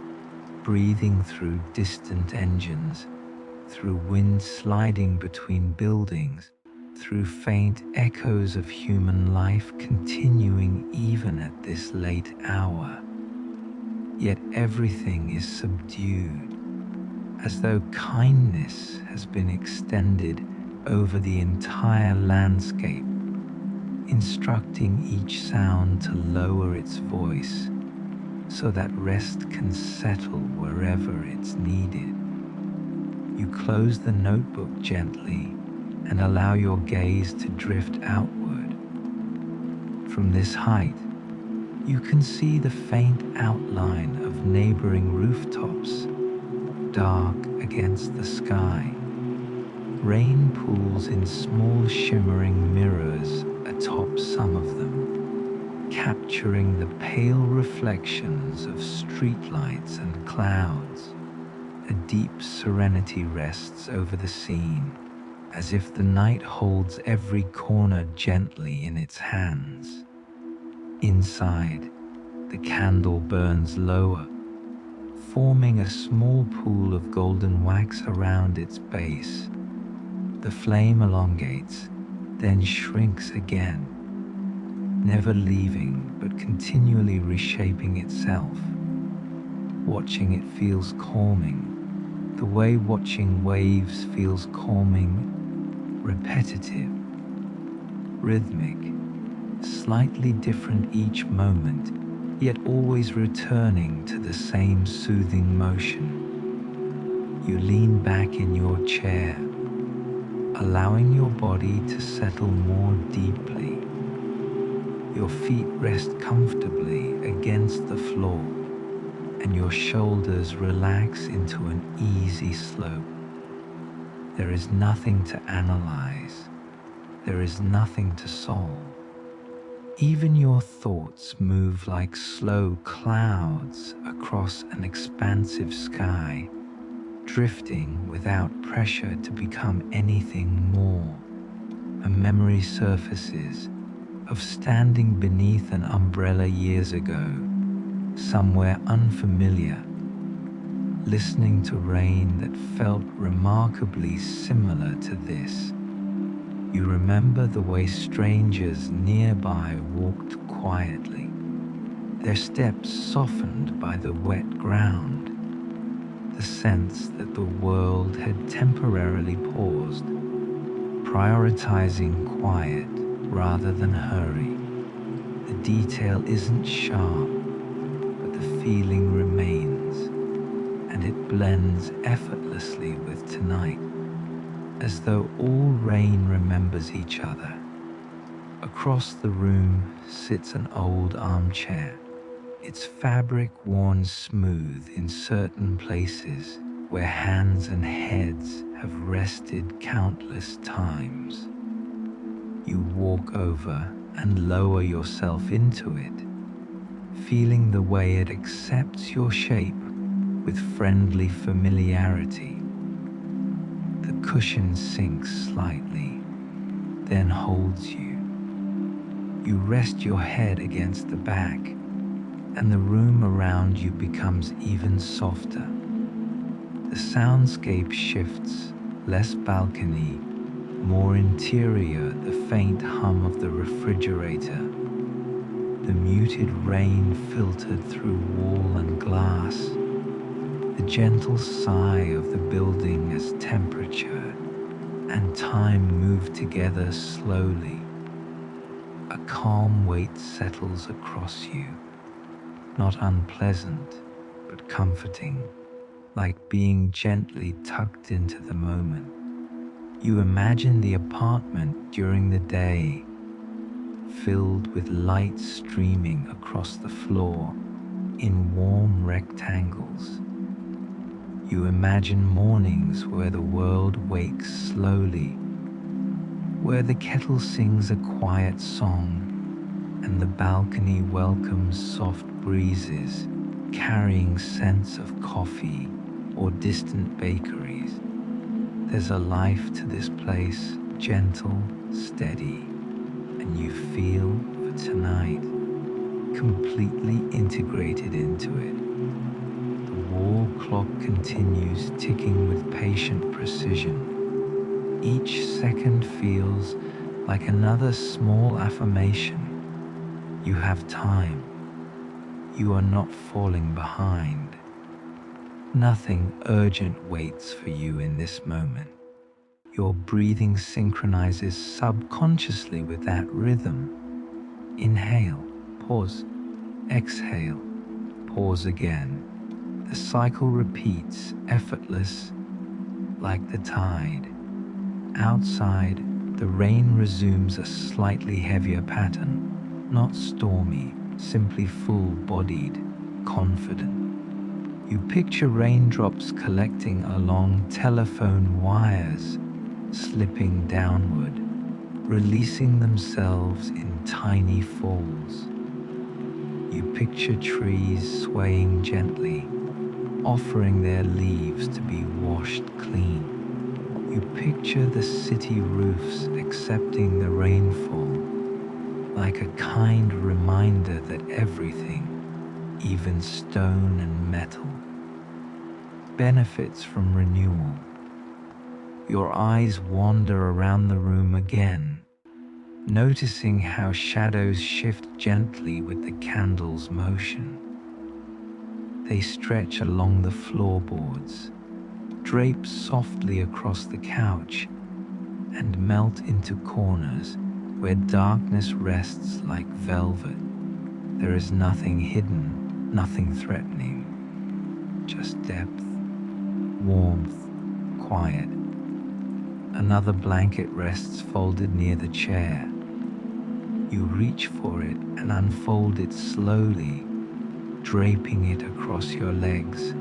A: breathing through distant engines, through wind sliding between buildings, through faint echoes of human life continuing even at this late hour. Yet everything is subdued, as though kindness has been extended over the entire landscape, instructing each sound to lower its voice so that rest can settle wherever it's needed. You close the notebook gently and allow your gaze to drift outward. From this height, you can see the faint outline of neighboring rooftops, dark against the sky. Rain pools in small shimmering mirrors atop some of them, capturing the pale reflections of streetlights and clouds. A deep serenity rests over the scene, as if the night holds every corner gently in its hands. Inside, the candle burns lower, forming a small pool of golden wax around its base. The flame elongates, then shrinks again, never leaving but continually reshaping itself. Watching it feels calming, the way watching waves feels calming, repetitive, rhythmic, slightly different each moment, yet always returning to the same soothing motion. You lean back in your chair, allowing your body to settle more deeply. Your feet rest comfortably against the floor, and your shoulders relax into an easy slope. There is nothing to analyze. There is nothing to solve. Even your thoughts move like slow clouds across an expansive sky, drifting without pressure to become anything more. A memory surfaces of standing beneath an umbrella years ago, somewhere unfamiliar, listening to rain that felt remarkably similar to this. You remember the way strangers nearby walked quietly, their steps softened by the wet ground, the sense that the world had temporarily paused, prioritizing quiet rather than hurry. The detail isn't sharp, but the feeling remains, and it blends effortlessly with tonight, as though all rain remembers each other. Across the room sits an old armchair, its fabric worn smooth in certain places where hands and heads have rested countless times. You walk over and lower yourself into it, feeling the way it accepts your shape with friendly familiarity. The cushion sinks slightly, then holds you. You rest your head against the back, and the room around you becomes even softer. The soundscape shifts, less balcony, more interior, the faint hum of the refrigerator, the muted rain filtered through wall and glass, the gentle sigh of the building as temperature and time move together slowly. A calm weight settles across you, not unpleasant, but comforting, like being gently tucked into the moment. You imagine the apartment during the day, filled with light streaming across the floor in warm rectangles. You imagine mornings where the world wakes slowly, where the kettle sings a quiet song and the balcony welcomes soft breezes carrying scents of coffee or distant bakeries. There's a life to this place, gentle, steady, and you feel, for tonight, completely integrated into it. The wall clock continues ticking with patient precision. Each second feels like another small affirmation. You have time. You are not falling behind. Nothing urgent waits for you in this moment. Your breathing synchronizes subconsciously with that rhythm. Inhale, pause, exhale, pause again. The cycle repeats, effortless, like the tide. Outside, the rain resumes a slightly heavier pattern, not stormy, simply full-bodied, confident. You picture raindrops collecting along telephone wires, slipping downward, releasing themselves in tiny falls. You picture trees swaying gently, offering their leaves to be washed clean. You picture the city roofs accepting the rainfall, like a kind reminder that everything, even stone and metal, benefits from renewal. Your eyes wander around the room again, noticing how shadows shift gently with the candle's motion. They stretch along the floorboards, drape softly across the couch, and melt into corners where darkness rests like velvet. There is nothing hidden, nothing threatening, just depth, warmth, quiet. Another blanket rests folded near the chair. You reach for it and unfold it slowly, draping it across your legs.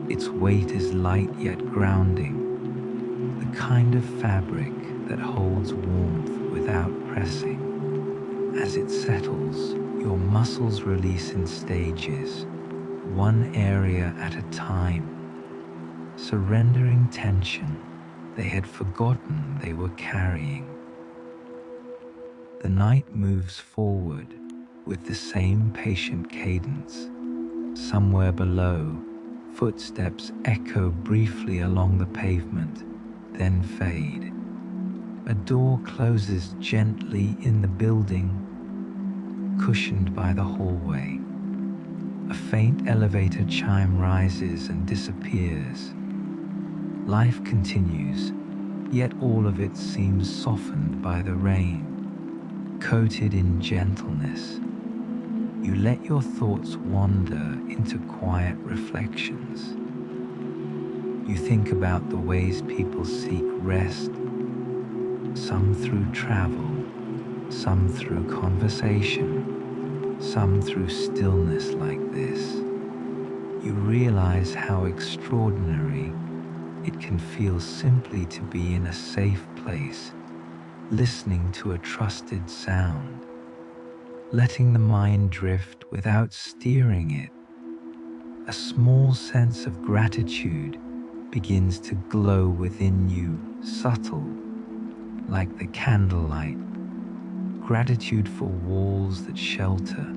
A: Its weight is light yet grounding, the kind of fabric that holds warmth without pressing. As it settles, your muscles release in stages, one area at a time, surrendering tension they had forgotten they were carrying. The night moves forward with the same patient cadence. Somewhere below, footsteps echo briefly along the pavement, then fade. A door closes gently in the building, cushioned by the hallway. A faint elevator chime rises and disappears. Life continues, yet all of it seems softened by the rain, coated in gentleness. You let your thoughts wander into quiet reflections. You think about the ways people seek rest, some through travel, some through conversation, some through stillness like this. You realize how extraordinary it can feel simply to be in a safe place, listening to a trusted sound, letting the mind drift without steering it. A small sense of gratitude begins to glow within you, subtle, like the candlelight. Gratitude for walls that shelter,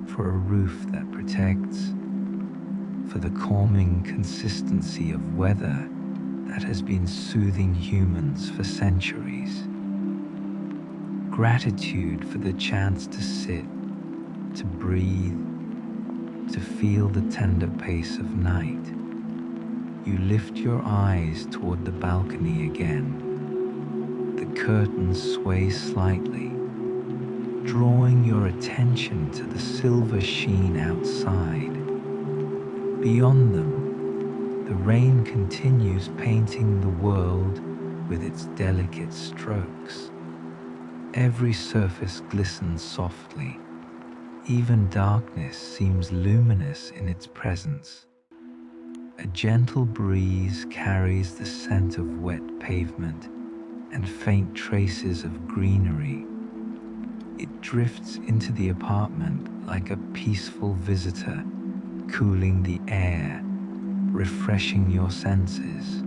A: for a roof that protects, for the calming consistency of weather that has been soothing humans for centuries. Gratitude for the chance to sit, to breathe, to feel the tender pace of night. You lift your eyes toward the balcony again. The curtains sway slightly, drawing your attention to the silver sheen outside. Beyond them, the rain continues painting the world with its delicate strokes. Every surface glistens softly. Even darkness seems luminous in its presence. A gentle breeze carries the scent of wet pavement and faint traces of greenery. It drifts into the apartment like a peaceful visitor, cooling the air, refreshing your senses.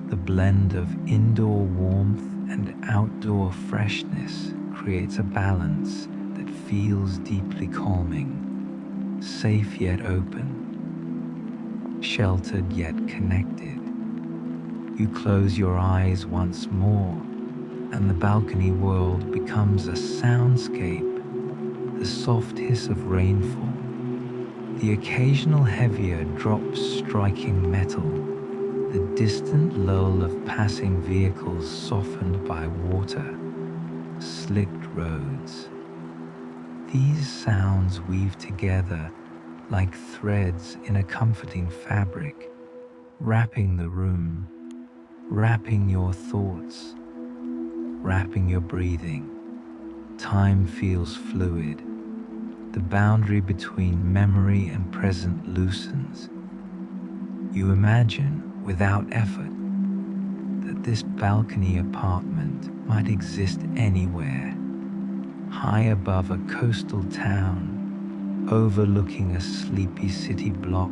A: The blend of indoor warmth and outdoor freshness creates a balance that feels deeply calming, safe yet open, sheltered yet connected. You close your eyes once more, and the balcony world becomes a soundscape, the soft hiss of rainfall, the occasional heavier drops striking metal, the distant lull of passing vehicles softened by water, slicked roads. These sounds weave together like threads in a comforting fabric, wrapping the room, wrapping your thoughts, wrapping your breathing. Time feels fluid. The boundary between memory and present loosens. You imagine, without effort, that this balcony apartment might exist anywhere, high above a coastal town, overlooking a sleepy city block,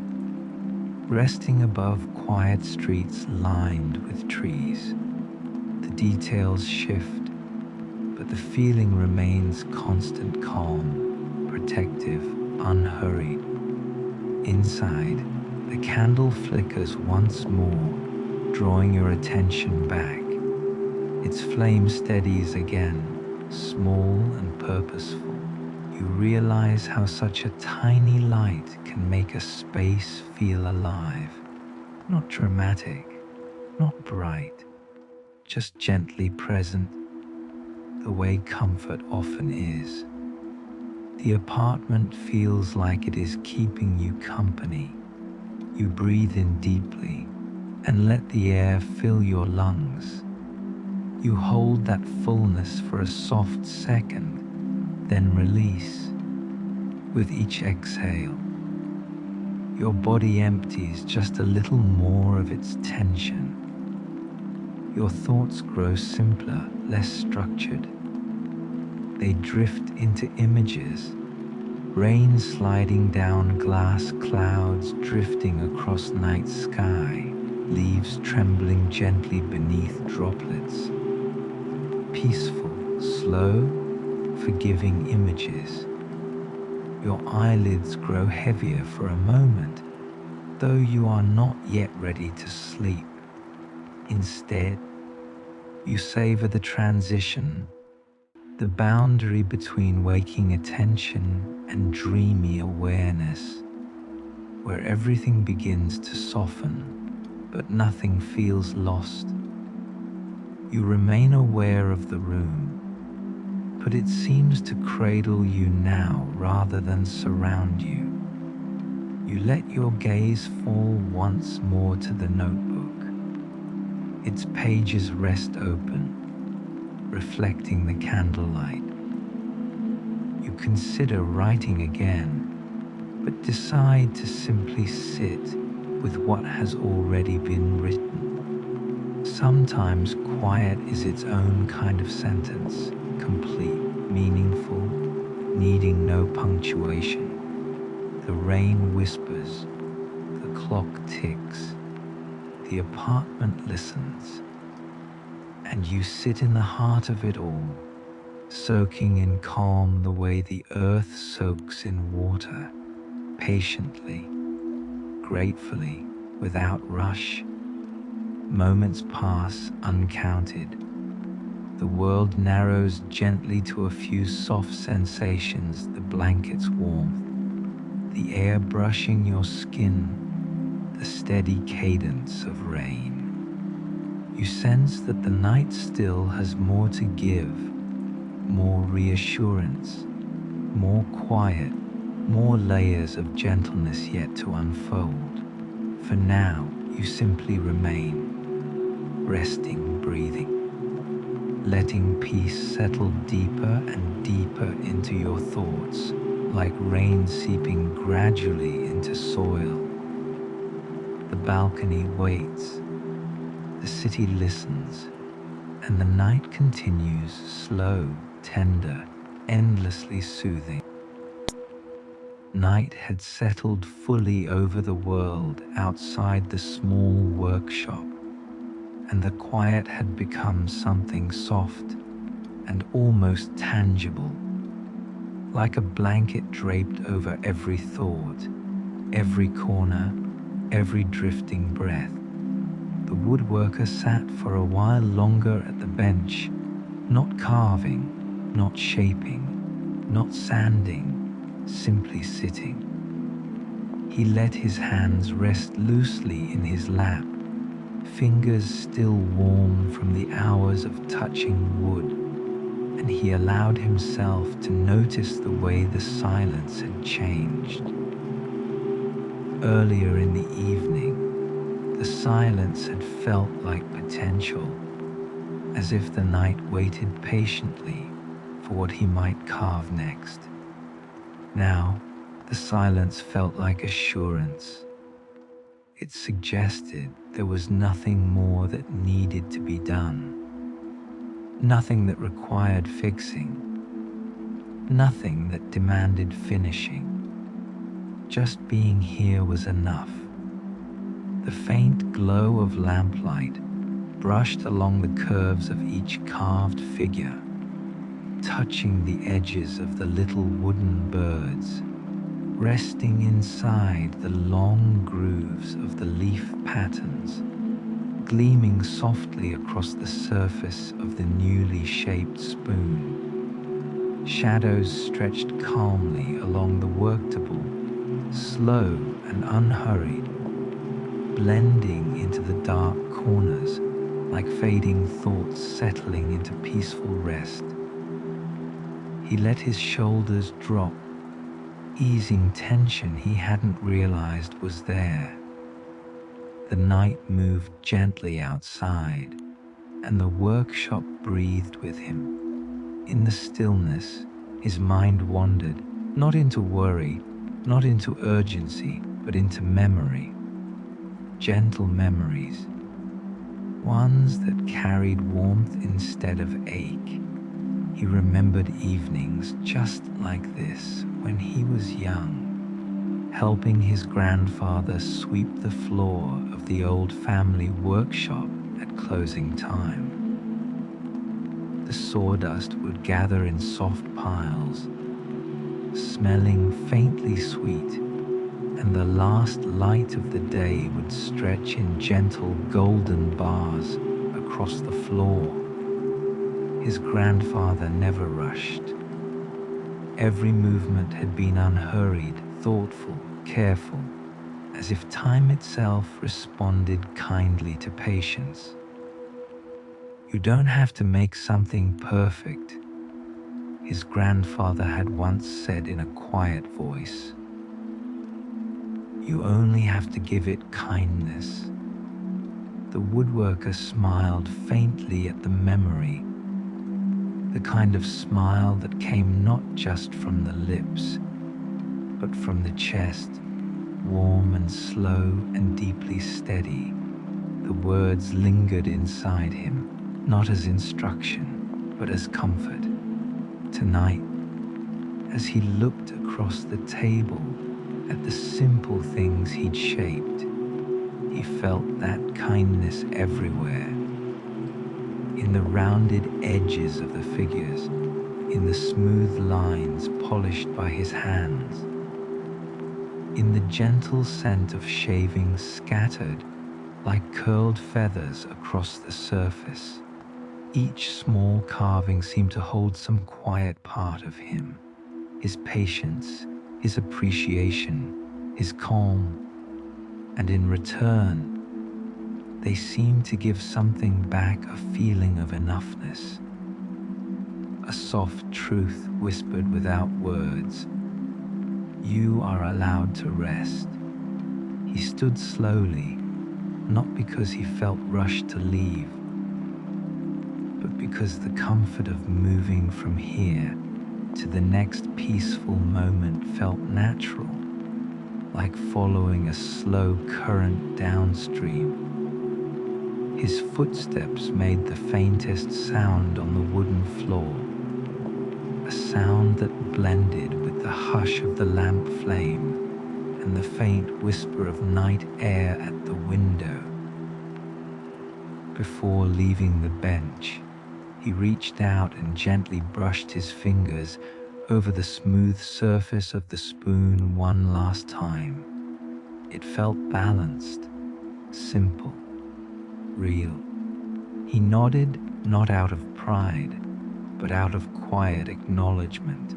A: resting above quiet streets lined with trees. The details shift, but the feeling remains constant calm, protective, unhurried. Inside, the candle flickers once more, drawing your attention back. Its flame steadies again, small and purposeful. You realize how such a tiny light can make a space feel alive. Not dramatic, not bright, just gently present, the way comfort often is. The apartment feels like it is keeping you company. You breathe in deeply and let the air fill your lungs. You hold that fullness for a soft second, then release. With each exhale, your body empties just a little more of its tension. Your thoughts grow simpler, less structured. They drift into images, rain sliding down glass clouds drifting across night sky, leaves trembling gently beneath droplets. Peaceful, slow, forgiving images. Your eyelids grow heavier for a moment, though you are not yet ready to sleep. Instead, you savor the transition, the boundary between waking attention and dreamy awareness, where everything begins to soften, but nothing feels lost. You remain aware of the room, but it seems to cradle you now rather than surround you. You let your gaze fall once more to the notebook. Its pages rest open, reflecting the candlelight. You consider writing again, but decide to simply sit with what has already been written. Sometimes quiet is its own kind of sentence, complete, meaningful, needing no punctuation. The rain whispers, the clock ticks, the apartment listens, and you sit in the heart of it all, soaking in calm the way the earth soaks in water, patiently, gratefully, without rush. Moments pass uncounted. The world narrows gently to a few soft sensations, the blanket's warmth, the air brushing your skin, the steady cadence of rain. You sense that the night still has more to give, more reassurance, more quiet, more layers of gentleness yet to unfold. For now, you simply remain, resting, breathing, letting peace settle deeper and deeper into your thoughts, like rain seeping gradually into soil. The balcony waits, the city listens, and the night continues, slow, tender, endlessly soothing. Night had settled fully over the world outside the small workshop, and the quiet had become something soft and almost tangible, like a blanket draped over every thought, every corner, every drifting breath. The woodworker sat for a while longer at the bench, not carving, not shaping, not sanding, simply sitting. He let his hands rest loosely in his lap, fingers still warm from the hours of touching wood, and he allowed himself to notice the way the silence had changed. Earlier in the evening, the silence had felt like potential, as if the night waited patiently for what he might carve next. Now, the silence felt like assurance. It suggested there was nothing more that needed to be done, nothing that required fixing, nothing that demanded finishing. Just being here was enough. The faint glow of lamplight brushed along the curves of each carved figure, touching the edges of the little wooden birds, resting inside the long grooves of the leaf patterns, gleaming softly across the surface of the newly shaped spoon. Shadows stretched calmly along the work table, slow and unhurried, blending into the dark corners like fading thoughts settling into peaceful rest. He let his shoulders drop, easing tension he hadn't realized was there. The night moved gently outside, and the workshop breathed with him. In the stillness, his mind wandered, not into worry, not into urgency, but into memory. Gentle memories, ones that carried warmth instead of ache. He remembered evenings just like this when he was young, helping his grandfather sweep the floor of the old family workshop at closing time. The sawdust would gather in soft piles, smelling faintly sweet, and the last light of the day would stretch in gentle golden bars across the floor. His grandfather never rushed. Every movement had been unhurried, thoughtful, careful, as if time itself responded kindly to patience. You don't have to make something perfect, his grandfather had once said in a quiet voice. You only have to give it kindness. The woodworker smiled faintly at the memory, the kind of smile that came not just from the lips, but from the chest, warm and slow and deeply steady. The words lingered inside him, not as instruction, but as comfort. Tonight, as he looked across the table at the simple things he'd shaped, he felt that kindness everywhere. In the rounded edges of the figures, in the smooth lines polished by his hands, in the gentle scent of shavings scattered like curled feathers across the surface. Each small carving seemed to hold some quiet part of him, his patience, his appreciation, his calm, and in return, they seemed to give something back, a feeling of enoughness, a soft truth whispered without words. You are allowed to rest. He stood slowly, not because he felt rushed to leave, but because the comfort of moving from here to the next peaceful moment felt natural, like following a slow current downstream. His footsteps made the faintest sound on the wooden floor, a sound that blended with the hush of the lamp flame and the faint whisper of night air at the window. Before leaving the bench, he reached out and gently brushed his fingers over the smooth surface of the spoon one last time. It felt balanced, simple, real. He nodded, not out of pride, but out of quiet acknowledgement.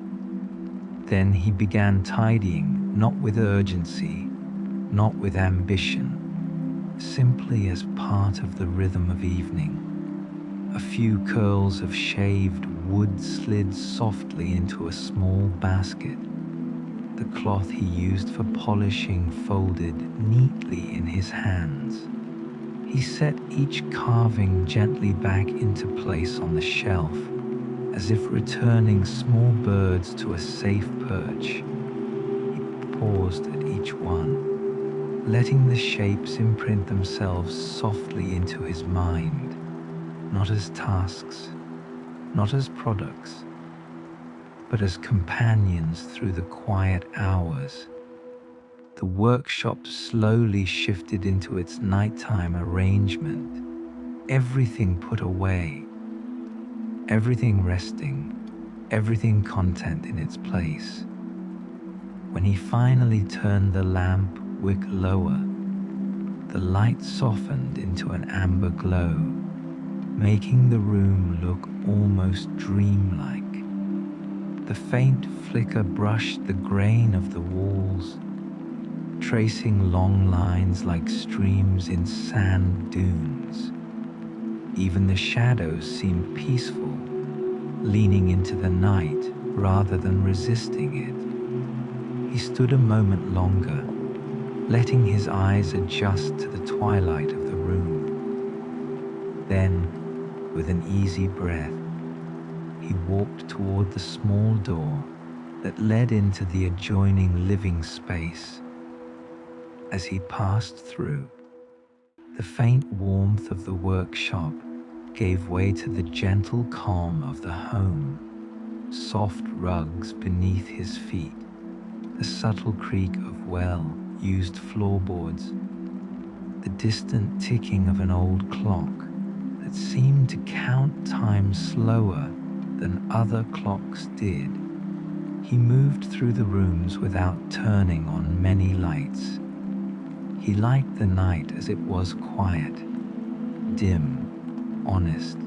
A: Then he began tidying, not with urgency, not with ambition, simply as part of the rhythm of evening. A few curls of shaved wood slid softly into a small basket. The cloth he used for polishing folded neatly in his hands. He set each carving gently back into place on the shelf, as if returning small birds to a safe perch. He paused at each one, letting the shapes imprint themselves softly into his mind. Not as tasks, not as products, but as companions through the quiet hours. The workshop slowly shifted into its nighttime arrangement, everything put away, everything resting, everything content in its place. When he finally turned the lamp wick lower, the light softened into an amber glow, making the room look almost dreamlike. The faint flicker brushed the grain of the walls, tracing long lines like streams in sand dunes. Even the shadows seemed peaceful, leaning into the night rather than resisting it. He stood a moment longer, letting his eyes adjust to the twilight of the room. Then, an easy breath, he walked toward the small door that led into the adjoining living space. As he passed through, the faint warmth of the workshop gave way to the gentle calm of the home. Soft rugs beneath his feet, the subtle creak of well-used floorboards, the distant ticking of an old clock that seemed to count time slower than other clocks did. He moved through the rooms without turning on many lights. He liked the night as it was quiet, dim, honest.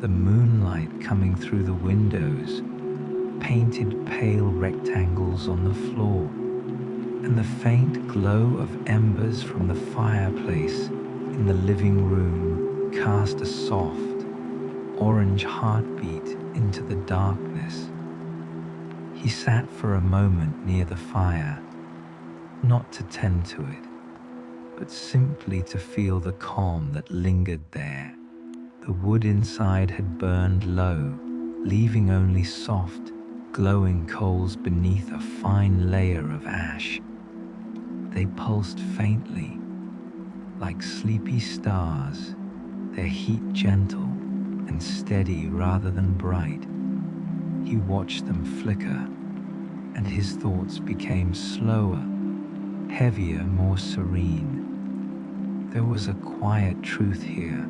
A: The moonlight coming through the windows painted pale rectangles on the floor, and the faint glow of embers from the fireplace in the living room cast a soft, orange heartbeat into the darkness. He sat for a moment near the fire, not to tend to it, but simply to feel the calm that lingered there. The wood inside had burned low, leaving only soft, glowing coals beneath a fine layer of ash. They pulsed faintly, like sleepy stars, their heat gentle and steady rather than bright. He watched them flicker, and his thoughts became slower, heavier, more serene. There was a quiet truth here,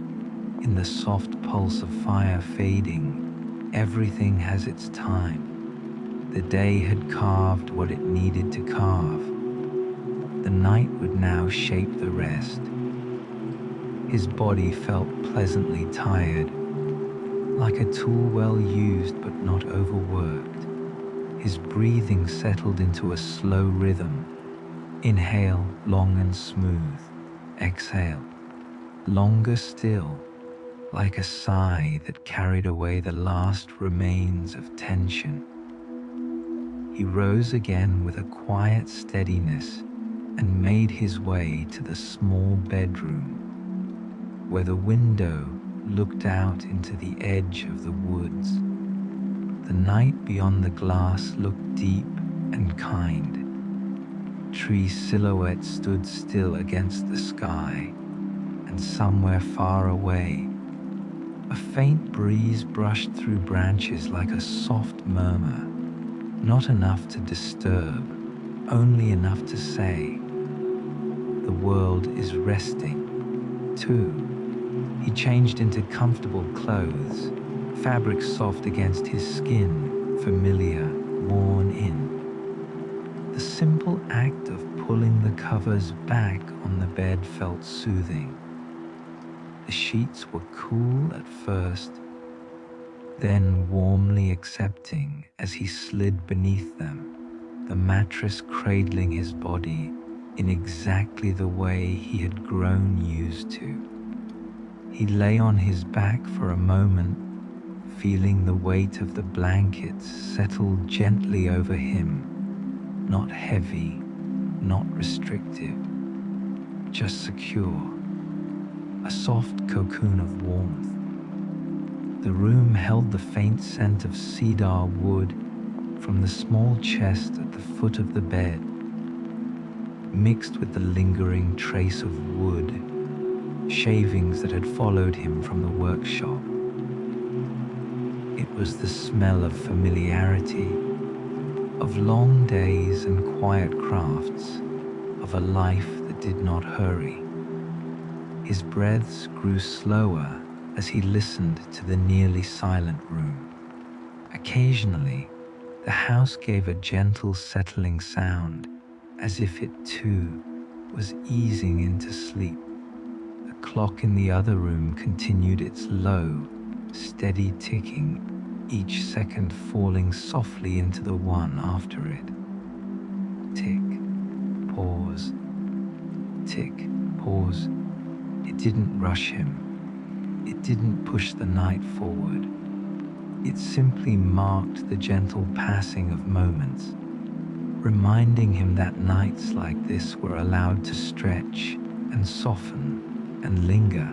A: in the soft pulse of fire fading. Everything has its time. The day had carved what it needed to carve. The night would now shape the rest. His body felt pleasantly tired, like a tool well used but not overworked. His breathing settled into a slow rhythm. Inhale, long and smooth. Exhale, longer still, like a sigh that carried away the last remains of tension. He rose again with a quiet steadiness and made his way to the small bedroom, where the window looked out into the edge of the woods. The night beyond the glass looked deep and kind. Tree silhouettes stood still against the sky, and somewhere far away, a faint breeze brushed through branches like a soft murmur, not enough to disturb, only enough to say, "The world is resting, too." He changed into comfortable clothes, fabric soft against his skin, familiar, worn in. The simple act of pulling the covers back on the bed felt soothing. The sheets were cool at first, then warmly accepting as he slid beneath them, the mattress cradling his body in exactly the way he had grown used to. He lay on his back for a moment, feeling the weight of the blankets settle gently over him, not heavy, not restrictive, just secure, a soft cocoon of warmth. The room held the faint scent of cedar wood from the small chest at the foot of the bed, mixed with the lingering trace of wood, shavings that had followed him from the workshop. It was the smell of familiarity, of long days and quiet crafts, of a life that did not hurry. His breaths grew slower as he listened to the nearly silent room. Occasionally, the house gave a gentle settling sound, as if it too was easing into sleep. The clock in the other room continued its low, steady ticking, each second falling softly into the one after it. Tick, pause, tick, pause. It didn't rush him. It didn't push the night forward. It simply marked the gentle passing of moments, reminding him that nights like this were allowed to stretch and soften and linger.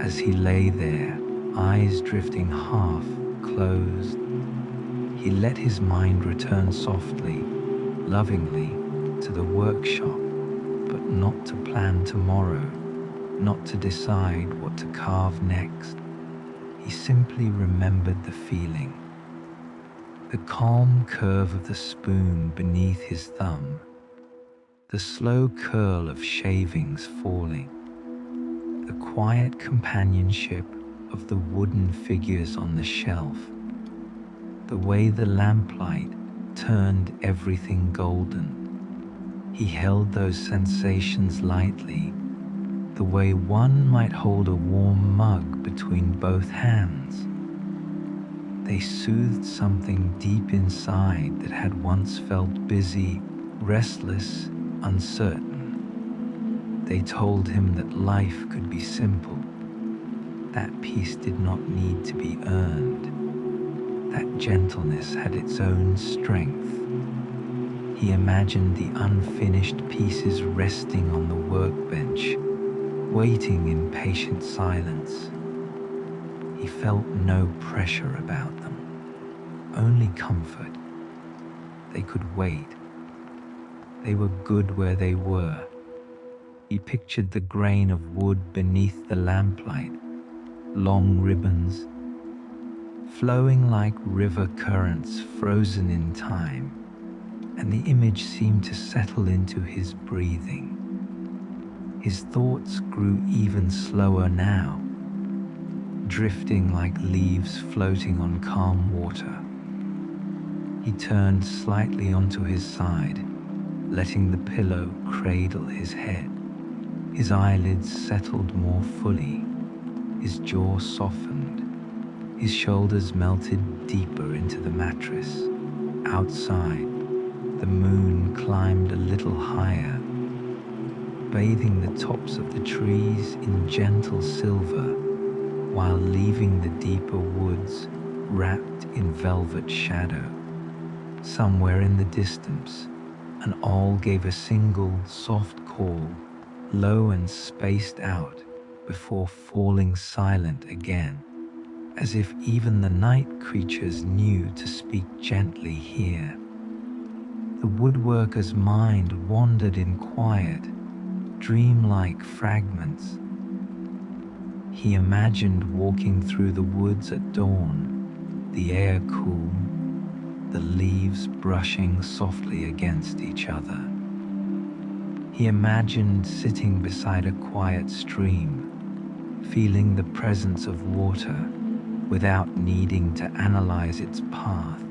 A: As he lay there, eyes drifting half closed, he let his mind return softly, lovingly, to the workshop, but not to plan tomorrow, not to decide what to carve next. He simply remembered the feeling, the calm curve of the spoon beneath his thumb, the slow curl of shavings falling, the quiet companionship of the wooden figures on the shelf, the way the lamplight turned everything golden. He held those sensations lightly, the way one might hold a warm mug between both hands. They soothed something deep inside that had once felt busy, restless, uncertain. They told him that life could be simple. That peace did not need to be earned. That gentleness had its own strength. He imagined the unfinished pieces resting on the workbench, waiting in patient silence. He felt no pressure about them, only comfort. They could wait. They were good where they were. He pictured the grain of wood beneath the lamplight, long ribbons, flowing like river currents frozen in time, and the image seemed to settle into his breathing. His thoughts grew even slower now, drifting like leaves floating on calm water. He turned slightly onto his side, letting the pillow cradle his head. His eyelids settled more fully, his jaw softened, his shoulders melted deeper into the mattress. Outside, the moon climbed a little higher, bathing the tops of the trees in gentle silver, while leaving the deeper woods wrapped in velvet shadow. Somewhere in the distance, an owl gave a single soft call, low and spaced out, before falling silent again, as if even the night creatures knew to speak gently here. The woodworker's mind wandered in quiet, dreamlike fragments. He imagined walking through the woods at dawn, the air cool, the leaves brushing softly against each other. He imagined sitting beside a quiet stream, feeling the presence of water without needing to analyze its path.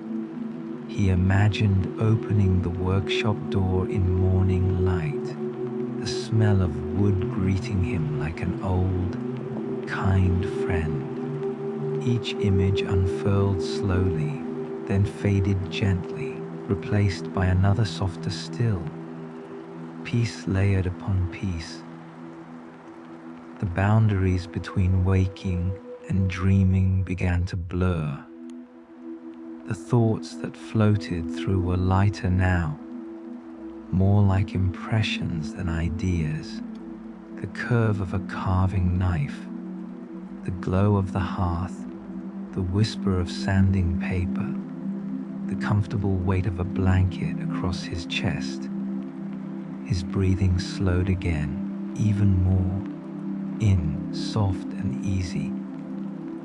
A: He imagined opening the workshop door in morning light, the smell of wood greeting him like an old, kind friend. Each image unfurled slowly, then faded gently, replaced by another softer still. Piece layered upon piece. The boundaries between waking and dreaming began to blur. The thoughts that floated through were lighter now, more like impressions than ideas. The curve of a carving knife, the glow of the hearth, the whisper of sanding paper, the comfortable weight of a blanket across his chest. His breathing slowed again, even more. In, soft and easy.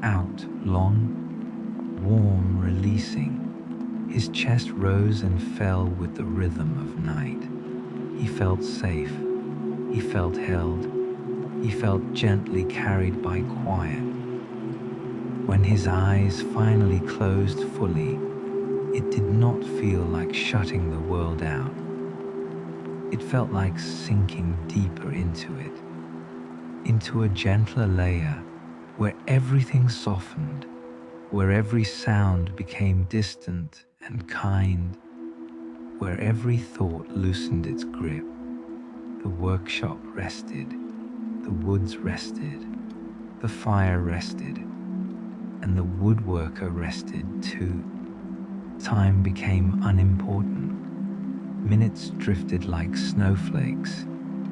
A: Out, long, warm, releasing. His chest rose and fell with the rhythm of night. He felt safe. He felt held. He felt gently carried by quiet. When his eyes finally closed fully, it did not feel like shutting the world out. It felt like sinking deeper into it, into a gentler layer where everything softened, where every sound became distant and kind, where every thought loosened its grip. The workshop rested, the woods rested, the fire rested, and the woodworker rested too. Time became unimportant. Minutes drifted like snowflakes,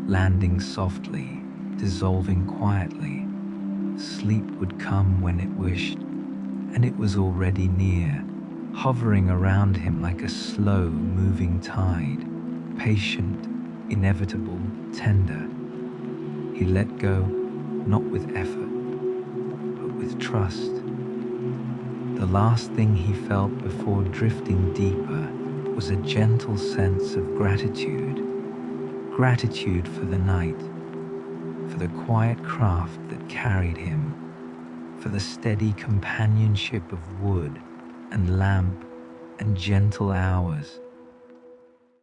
A: landing softly, dissolving quietly. Sleep would come when it wished, and it was already near, hovering around him like a slow-moving tide, patient, inevitable, tender. He let go, not with effort, but with trust. The last thing he felt before drifting deeper was a gentle sense of gratitude. Gratitude for the night, for the quiet craft that carried him, for the steady companionship of wood and lamp and gentle hours.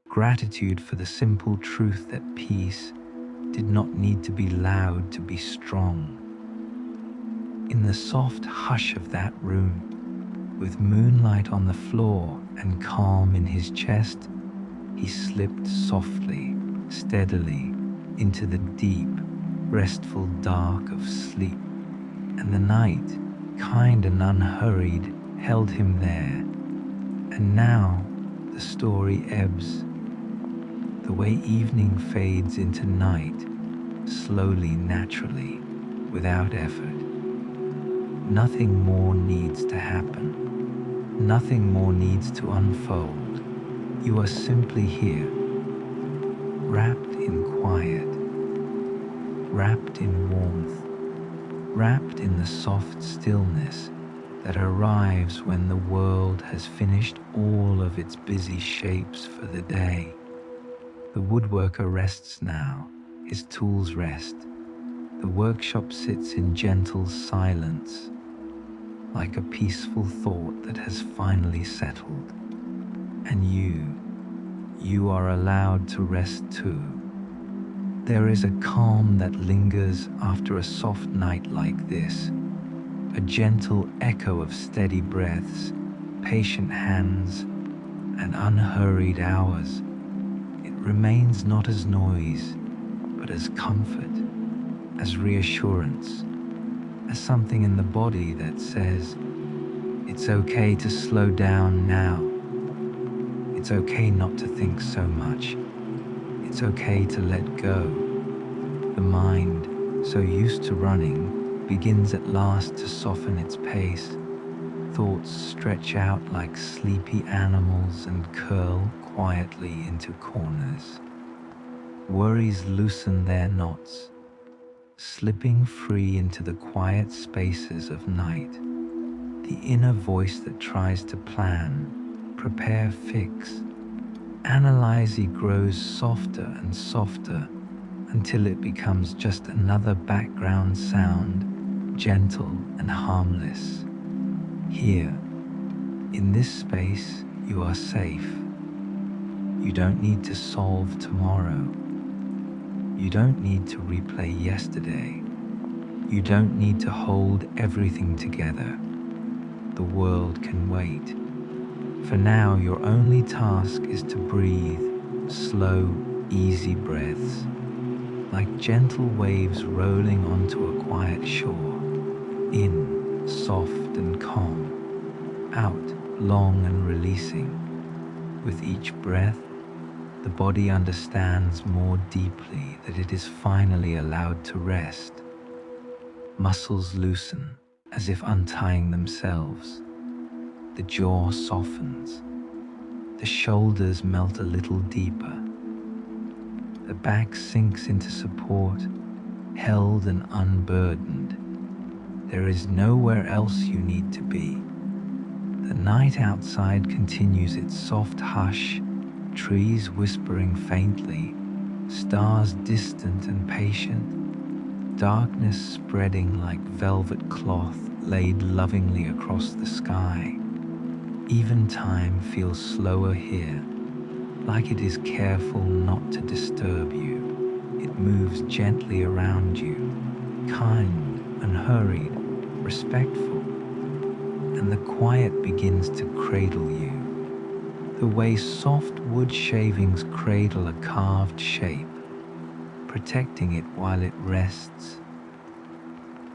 A: Gratitude for the simple truth that peace did not need to be loud to be strong. In the soft hush of that room, with moonlight on the floor and calm in his chest, he slipped softly, steadily, into the deep, restful dark of sleep. And the night, kind and unhurried, held him there. And now the story ebbs, the way evening fades into night, slowly, naturally, without effort. Nothing more needs to happen. Nothing more needs to unfold. You are simply here, wrapped in quiet, wrapped in warmth, wrapped in the soft stillness that arrives when the world has finished all of its busy shapes for the day. The woodworker rests now, his tools rest. The workshop sits in gentle silence, like a peaceful thought that has finally settled. And you are allowed to rest too. There is a calm that lingers after a soft night like this, a gentle echo of steady breaths, patient hands, and unhurried hours. It remains not as noise, but as comfort, as reassurance, as something in the body that says, it's okay to slow down now. It's okay not to think so much. It's okay to let go. The mind, so used to running, begins at last to soften its pace. Thoughts stretch out like sleepy animals and curl quietly into corners. Worries loosen their knots, slipping free into the quiet spaces of night. The inner voice that tries to plan, prepare, fix, analyze grows softer and softer until it becomes just another background sound, gentle and harmless. Here, in this space, you are safe. You don't need to solve tomorrow. You don't need to replay yesterday. You don't need to hold everything together. The world can wait. For now, your only task is to breathe slow, easy breaths, like gentle waves rolling onto a quiet shore. In, soft and calm. Out, long and releasing. With each breath, the body understands more deeply that it is finally allowed to rest. Muscles loosen, as if untying themselves. The jaw softens. The shoulders melt a little deeper. The back sinks into support, held and unburdened. There is nowhere else you need to be. The night outside continues its soft hush, trees whispering faintly, stars distant and patient, darkness spreading like velvet cloth laid lovingly across the sky. Even time feels slower here, like it is careful not to disturb you. It moves gently around you, kind, unhurried, respectful, and the quiet begins to cradle you, the way soft wood shavings cradle a carved shape, protecting it while it rests.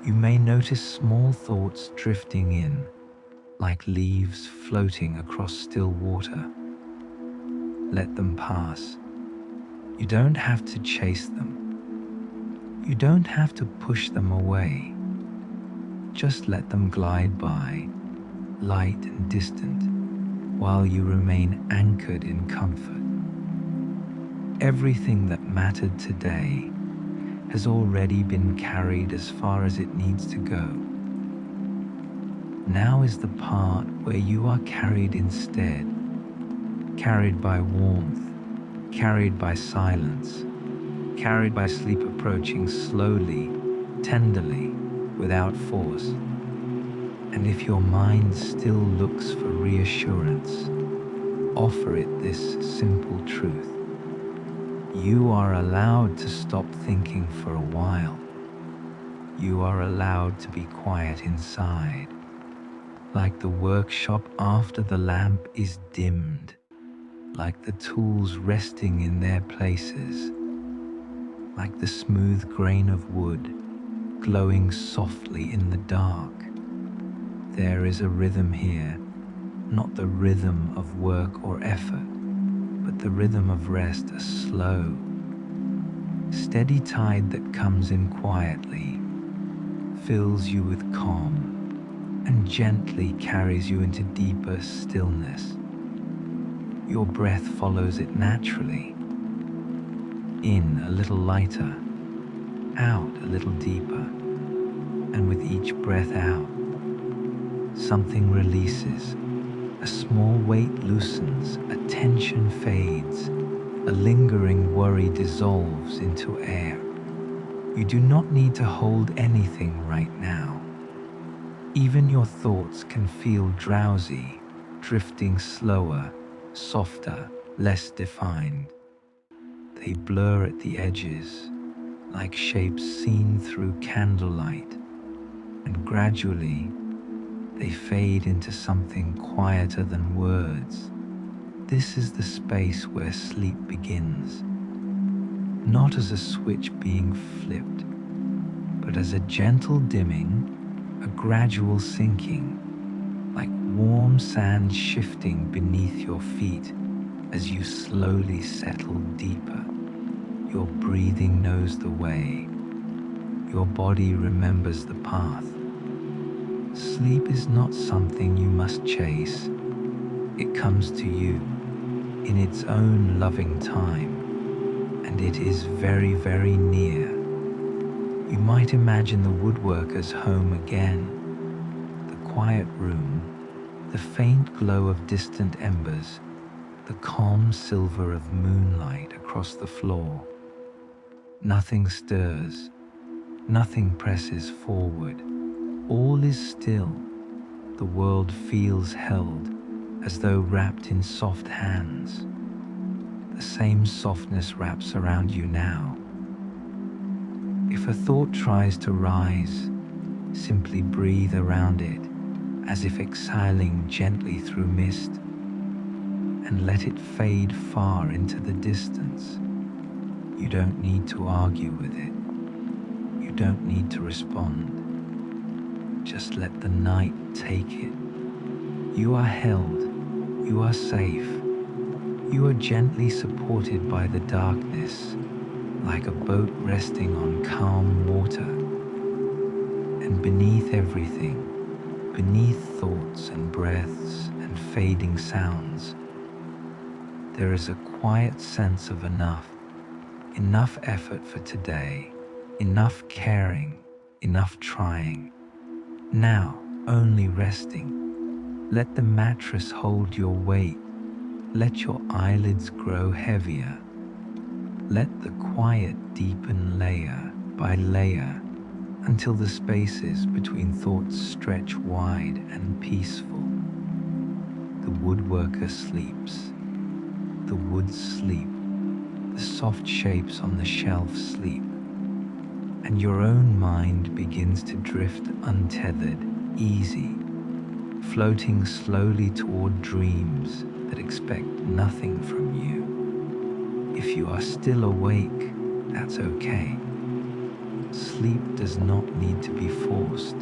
A: You may notice small thoughts drifting in, like leaves floating across still water. Let them pass. You don't have to chase them. You don't have to push them away. Just let them glide by, light and distant, while you remain anchored in comfort. Everything that mattered today has already been carried as far as it needs to go. Now is the part where you are carried instead, carried by warmth, carried by silence, carried by sleep approaching slowly, tenderly, without force. And if your mind still looks for reassurance, offer it this simple truth. You are allowed to stop thinking for a while. You are allowed to be quiet inside, like the workshop after the lamp is dimmed, like the tools resting in their places, like the smooth grain of wood glowing softly in the dark. There is a rhythm here, not the rhythm of work or effort, but the rhythm of rest, a slow, steady tide that comes in quietly, fills you with calm, and gently carries you into deeper stillness. Your breath follows it naturally. In a little lighter, out a little deeper, and with each breath out, something releases. A small weight loosens, a tension fades, a lingering worry dissolves into air. You do not need to hold anything right now. Even your thoughts can feel drowsy, drifting slower, softer, less defined. They blur at the edges, like shapes seen through candlelight, and gradually they fade into something quieter than words. This is the space where sleep begins, not as a switch being flipped, but as a gentle dimming, a gradual sinking, like warm sand shifting beneath your feet as you slowly settle deeper. Your breathing knows the way. Your body remembers the path. Sleep is not something you must chase. It comes to you in its own loving time, and it is very, very near. You might imagine the woodworker's home again, the quiet room, the faint glow of distant embers, the calm silver of moonlight across the floor. Nothing stirs, nothing presses forward. All is still. The world feels held, as though wrapped in soft hands. The same softness wraps around you now. If a thought tries to rise, simply breathe around it, as if exhaling gently through mist, and let it fade far into the distance. You don't need to argue with it. You don't need to respond. Just let the night take it. You are held. You are safe. You are gently supported by the darkness, like a boat resting on calm water. And beneath everything, beneath thoughts and breaths and fading sounds, there is a quiet sense of enough. Enough effort for today, enough caring, enough trying. Now, only resting. Let the mattress hold your weight. Let your eyelids grow heavier. Let the quiet deepen layer by layer until the spaces between thoughts stretch wide and peaceful. The woodworker sleeps. The woods sleep. The soft shapes on the shelf sleep. And your own mind begins to drift untethered, easy, floating slowly toward dreams that expect nothing from you. If you are still awake, that's okay. Sleep does not need to be forced.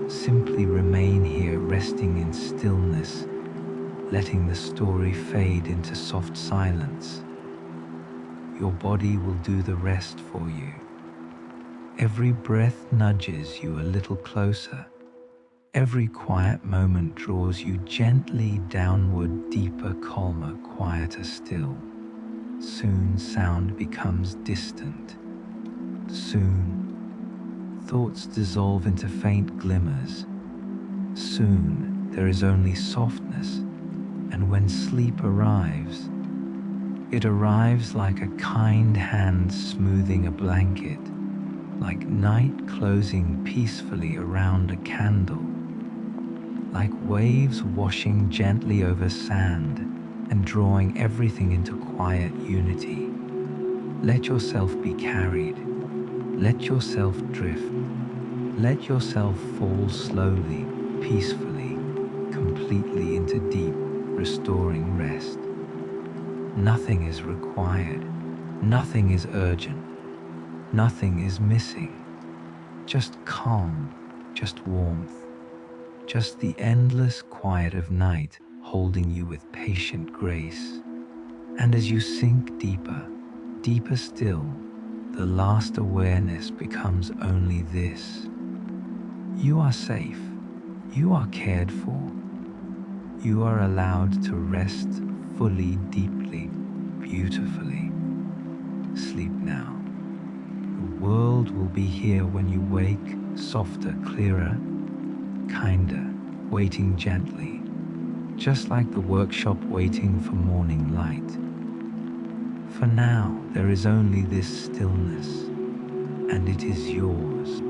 A: Simply remain here, resting in stillness, letting the story fade into soft silence. Your body will do the rest for you. Every breath nudges you a little closer. Every quiet moment draws you gently downward, deeper, calmer, quieter still. Soon sound becomes distant. Soon thoughts dissolve into faint glimmers. Soon there is only softness, and when sleep arrives, it arrives like a kind hand smoothing a blanket, like night closing peacefully around a candle, like waves washing gently over sand and drawing everything into quiet unity. Let yourself be carried. Let yourself drift. Let yourself fall slowly, peacefully, completely into deep, restoring rest. Nothing is required. Nothing is urgent. Nothing is missing. Just calm, just warmth, just the endless quiet of night holding you with patient grace. And as you sink deeper, deeper still, the last awareness becomes only this: you are safe, you are cared for, you are allowed to rest fully, deeply, beautifully. Sleep now. The world will be here when you wake, softer, clearer, kinder, waiting gently, just like the workshop waiting for morning light. For now, there is only this stillness, and it is yours,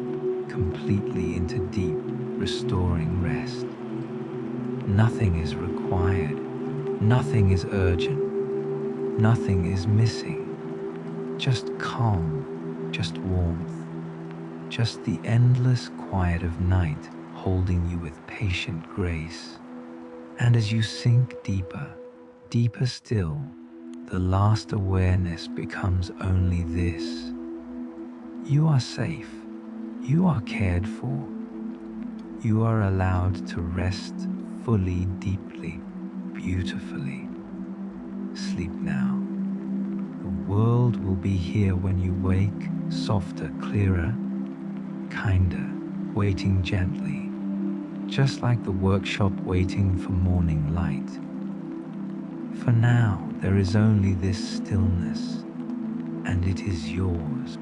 A: completely into deep, restoring rest. Nothing is required, nothing is urgent, nothing is missing. Just calm, just warmth, just the endless quiet of night holding you with patient grace. And as you sink deeper, deeper still, the last awareness becomes only this: you are safe, you are cared for, you are allowed to rest fully, deeply, beautifully. Sleep now. The world will be here when you wake, softer, clearer, kinder, waiting gently, just like the workshop waiting for morning light. For now, there is only this stillness, and it is yours,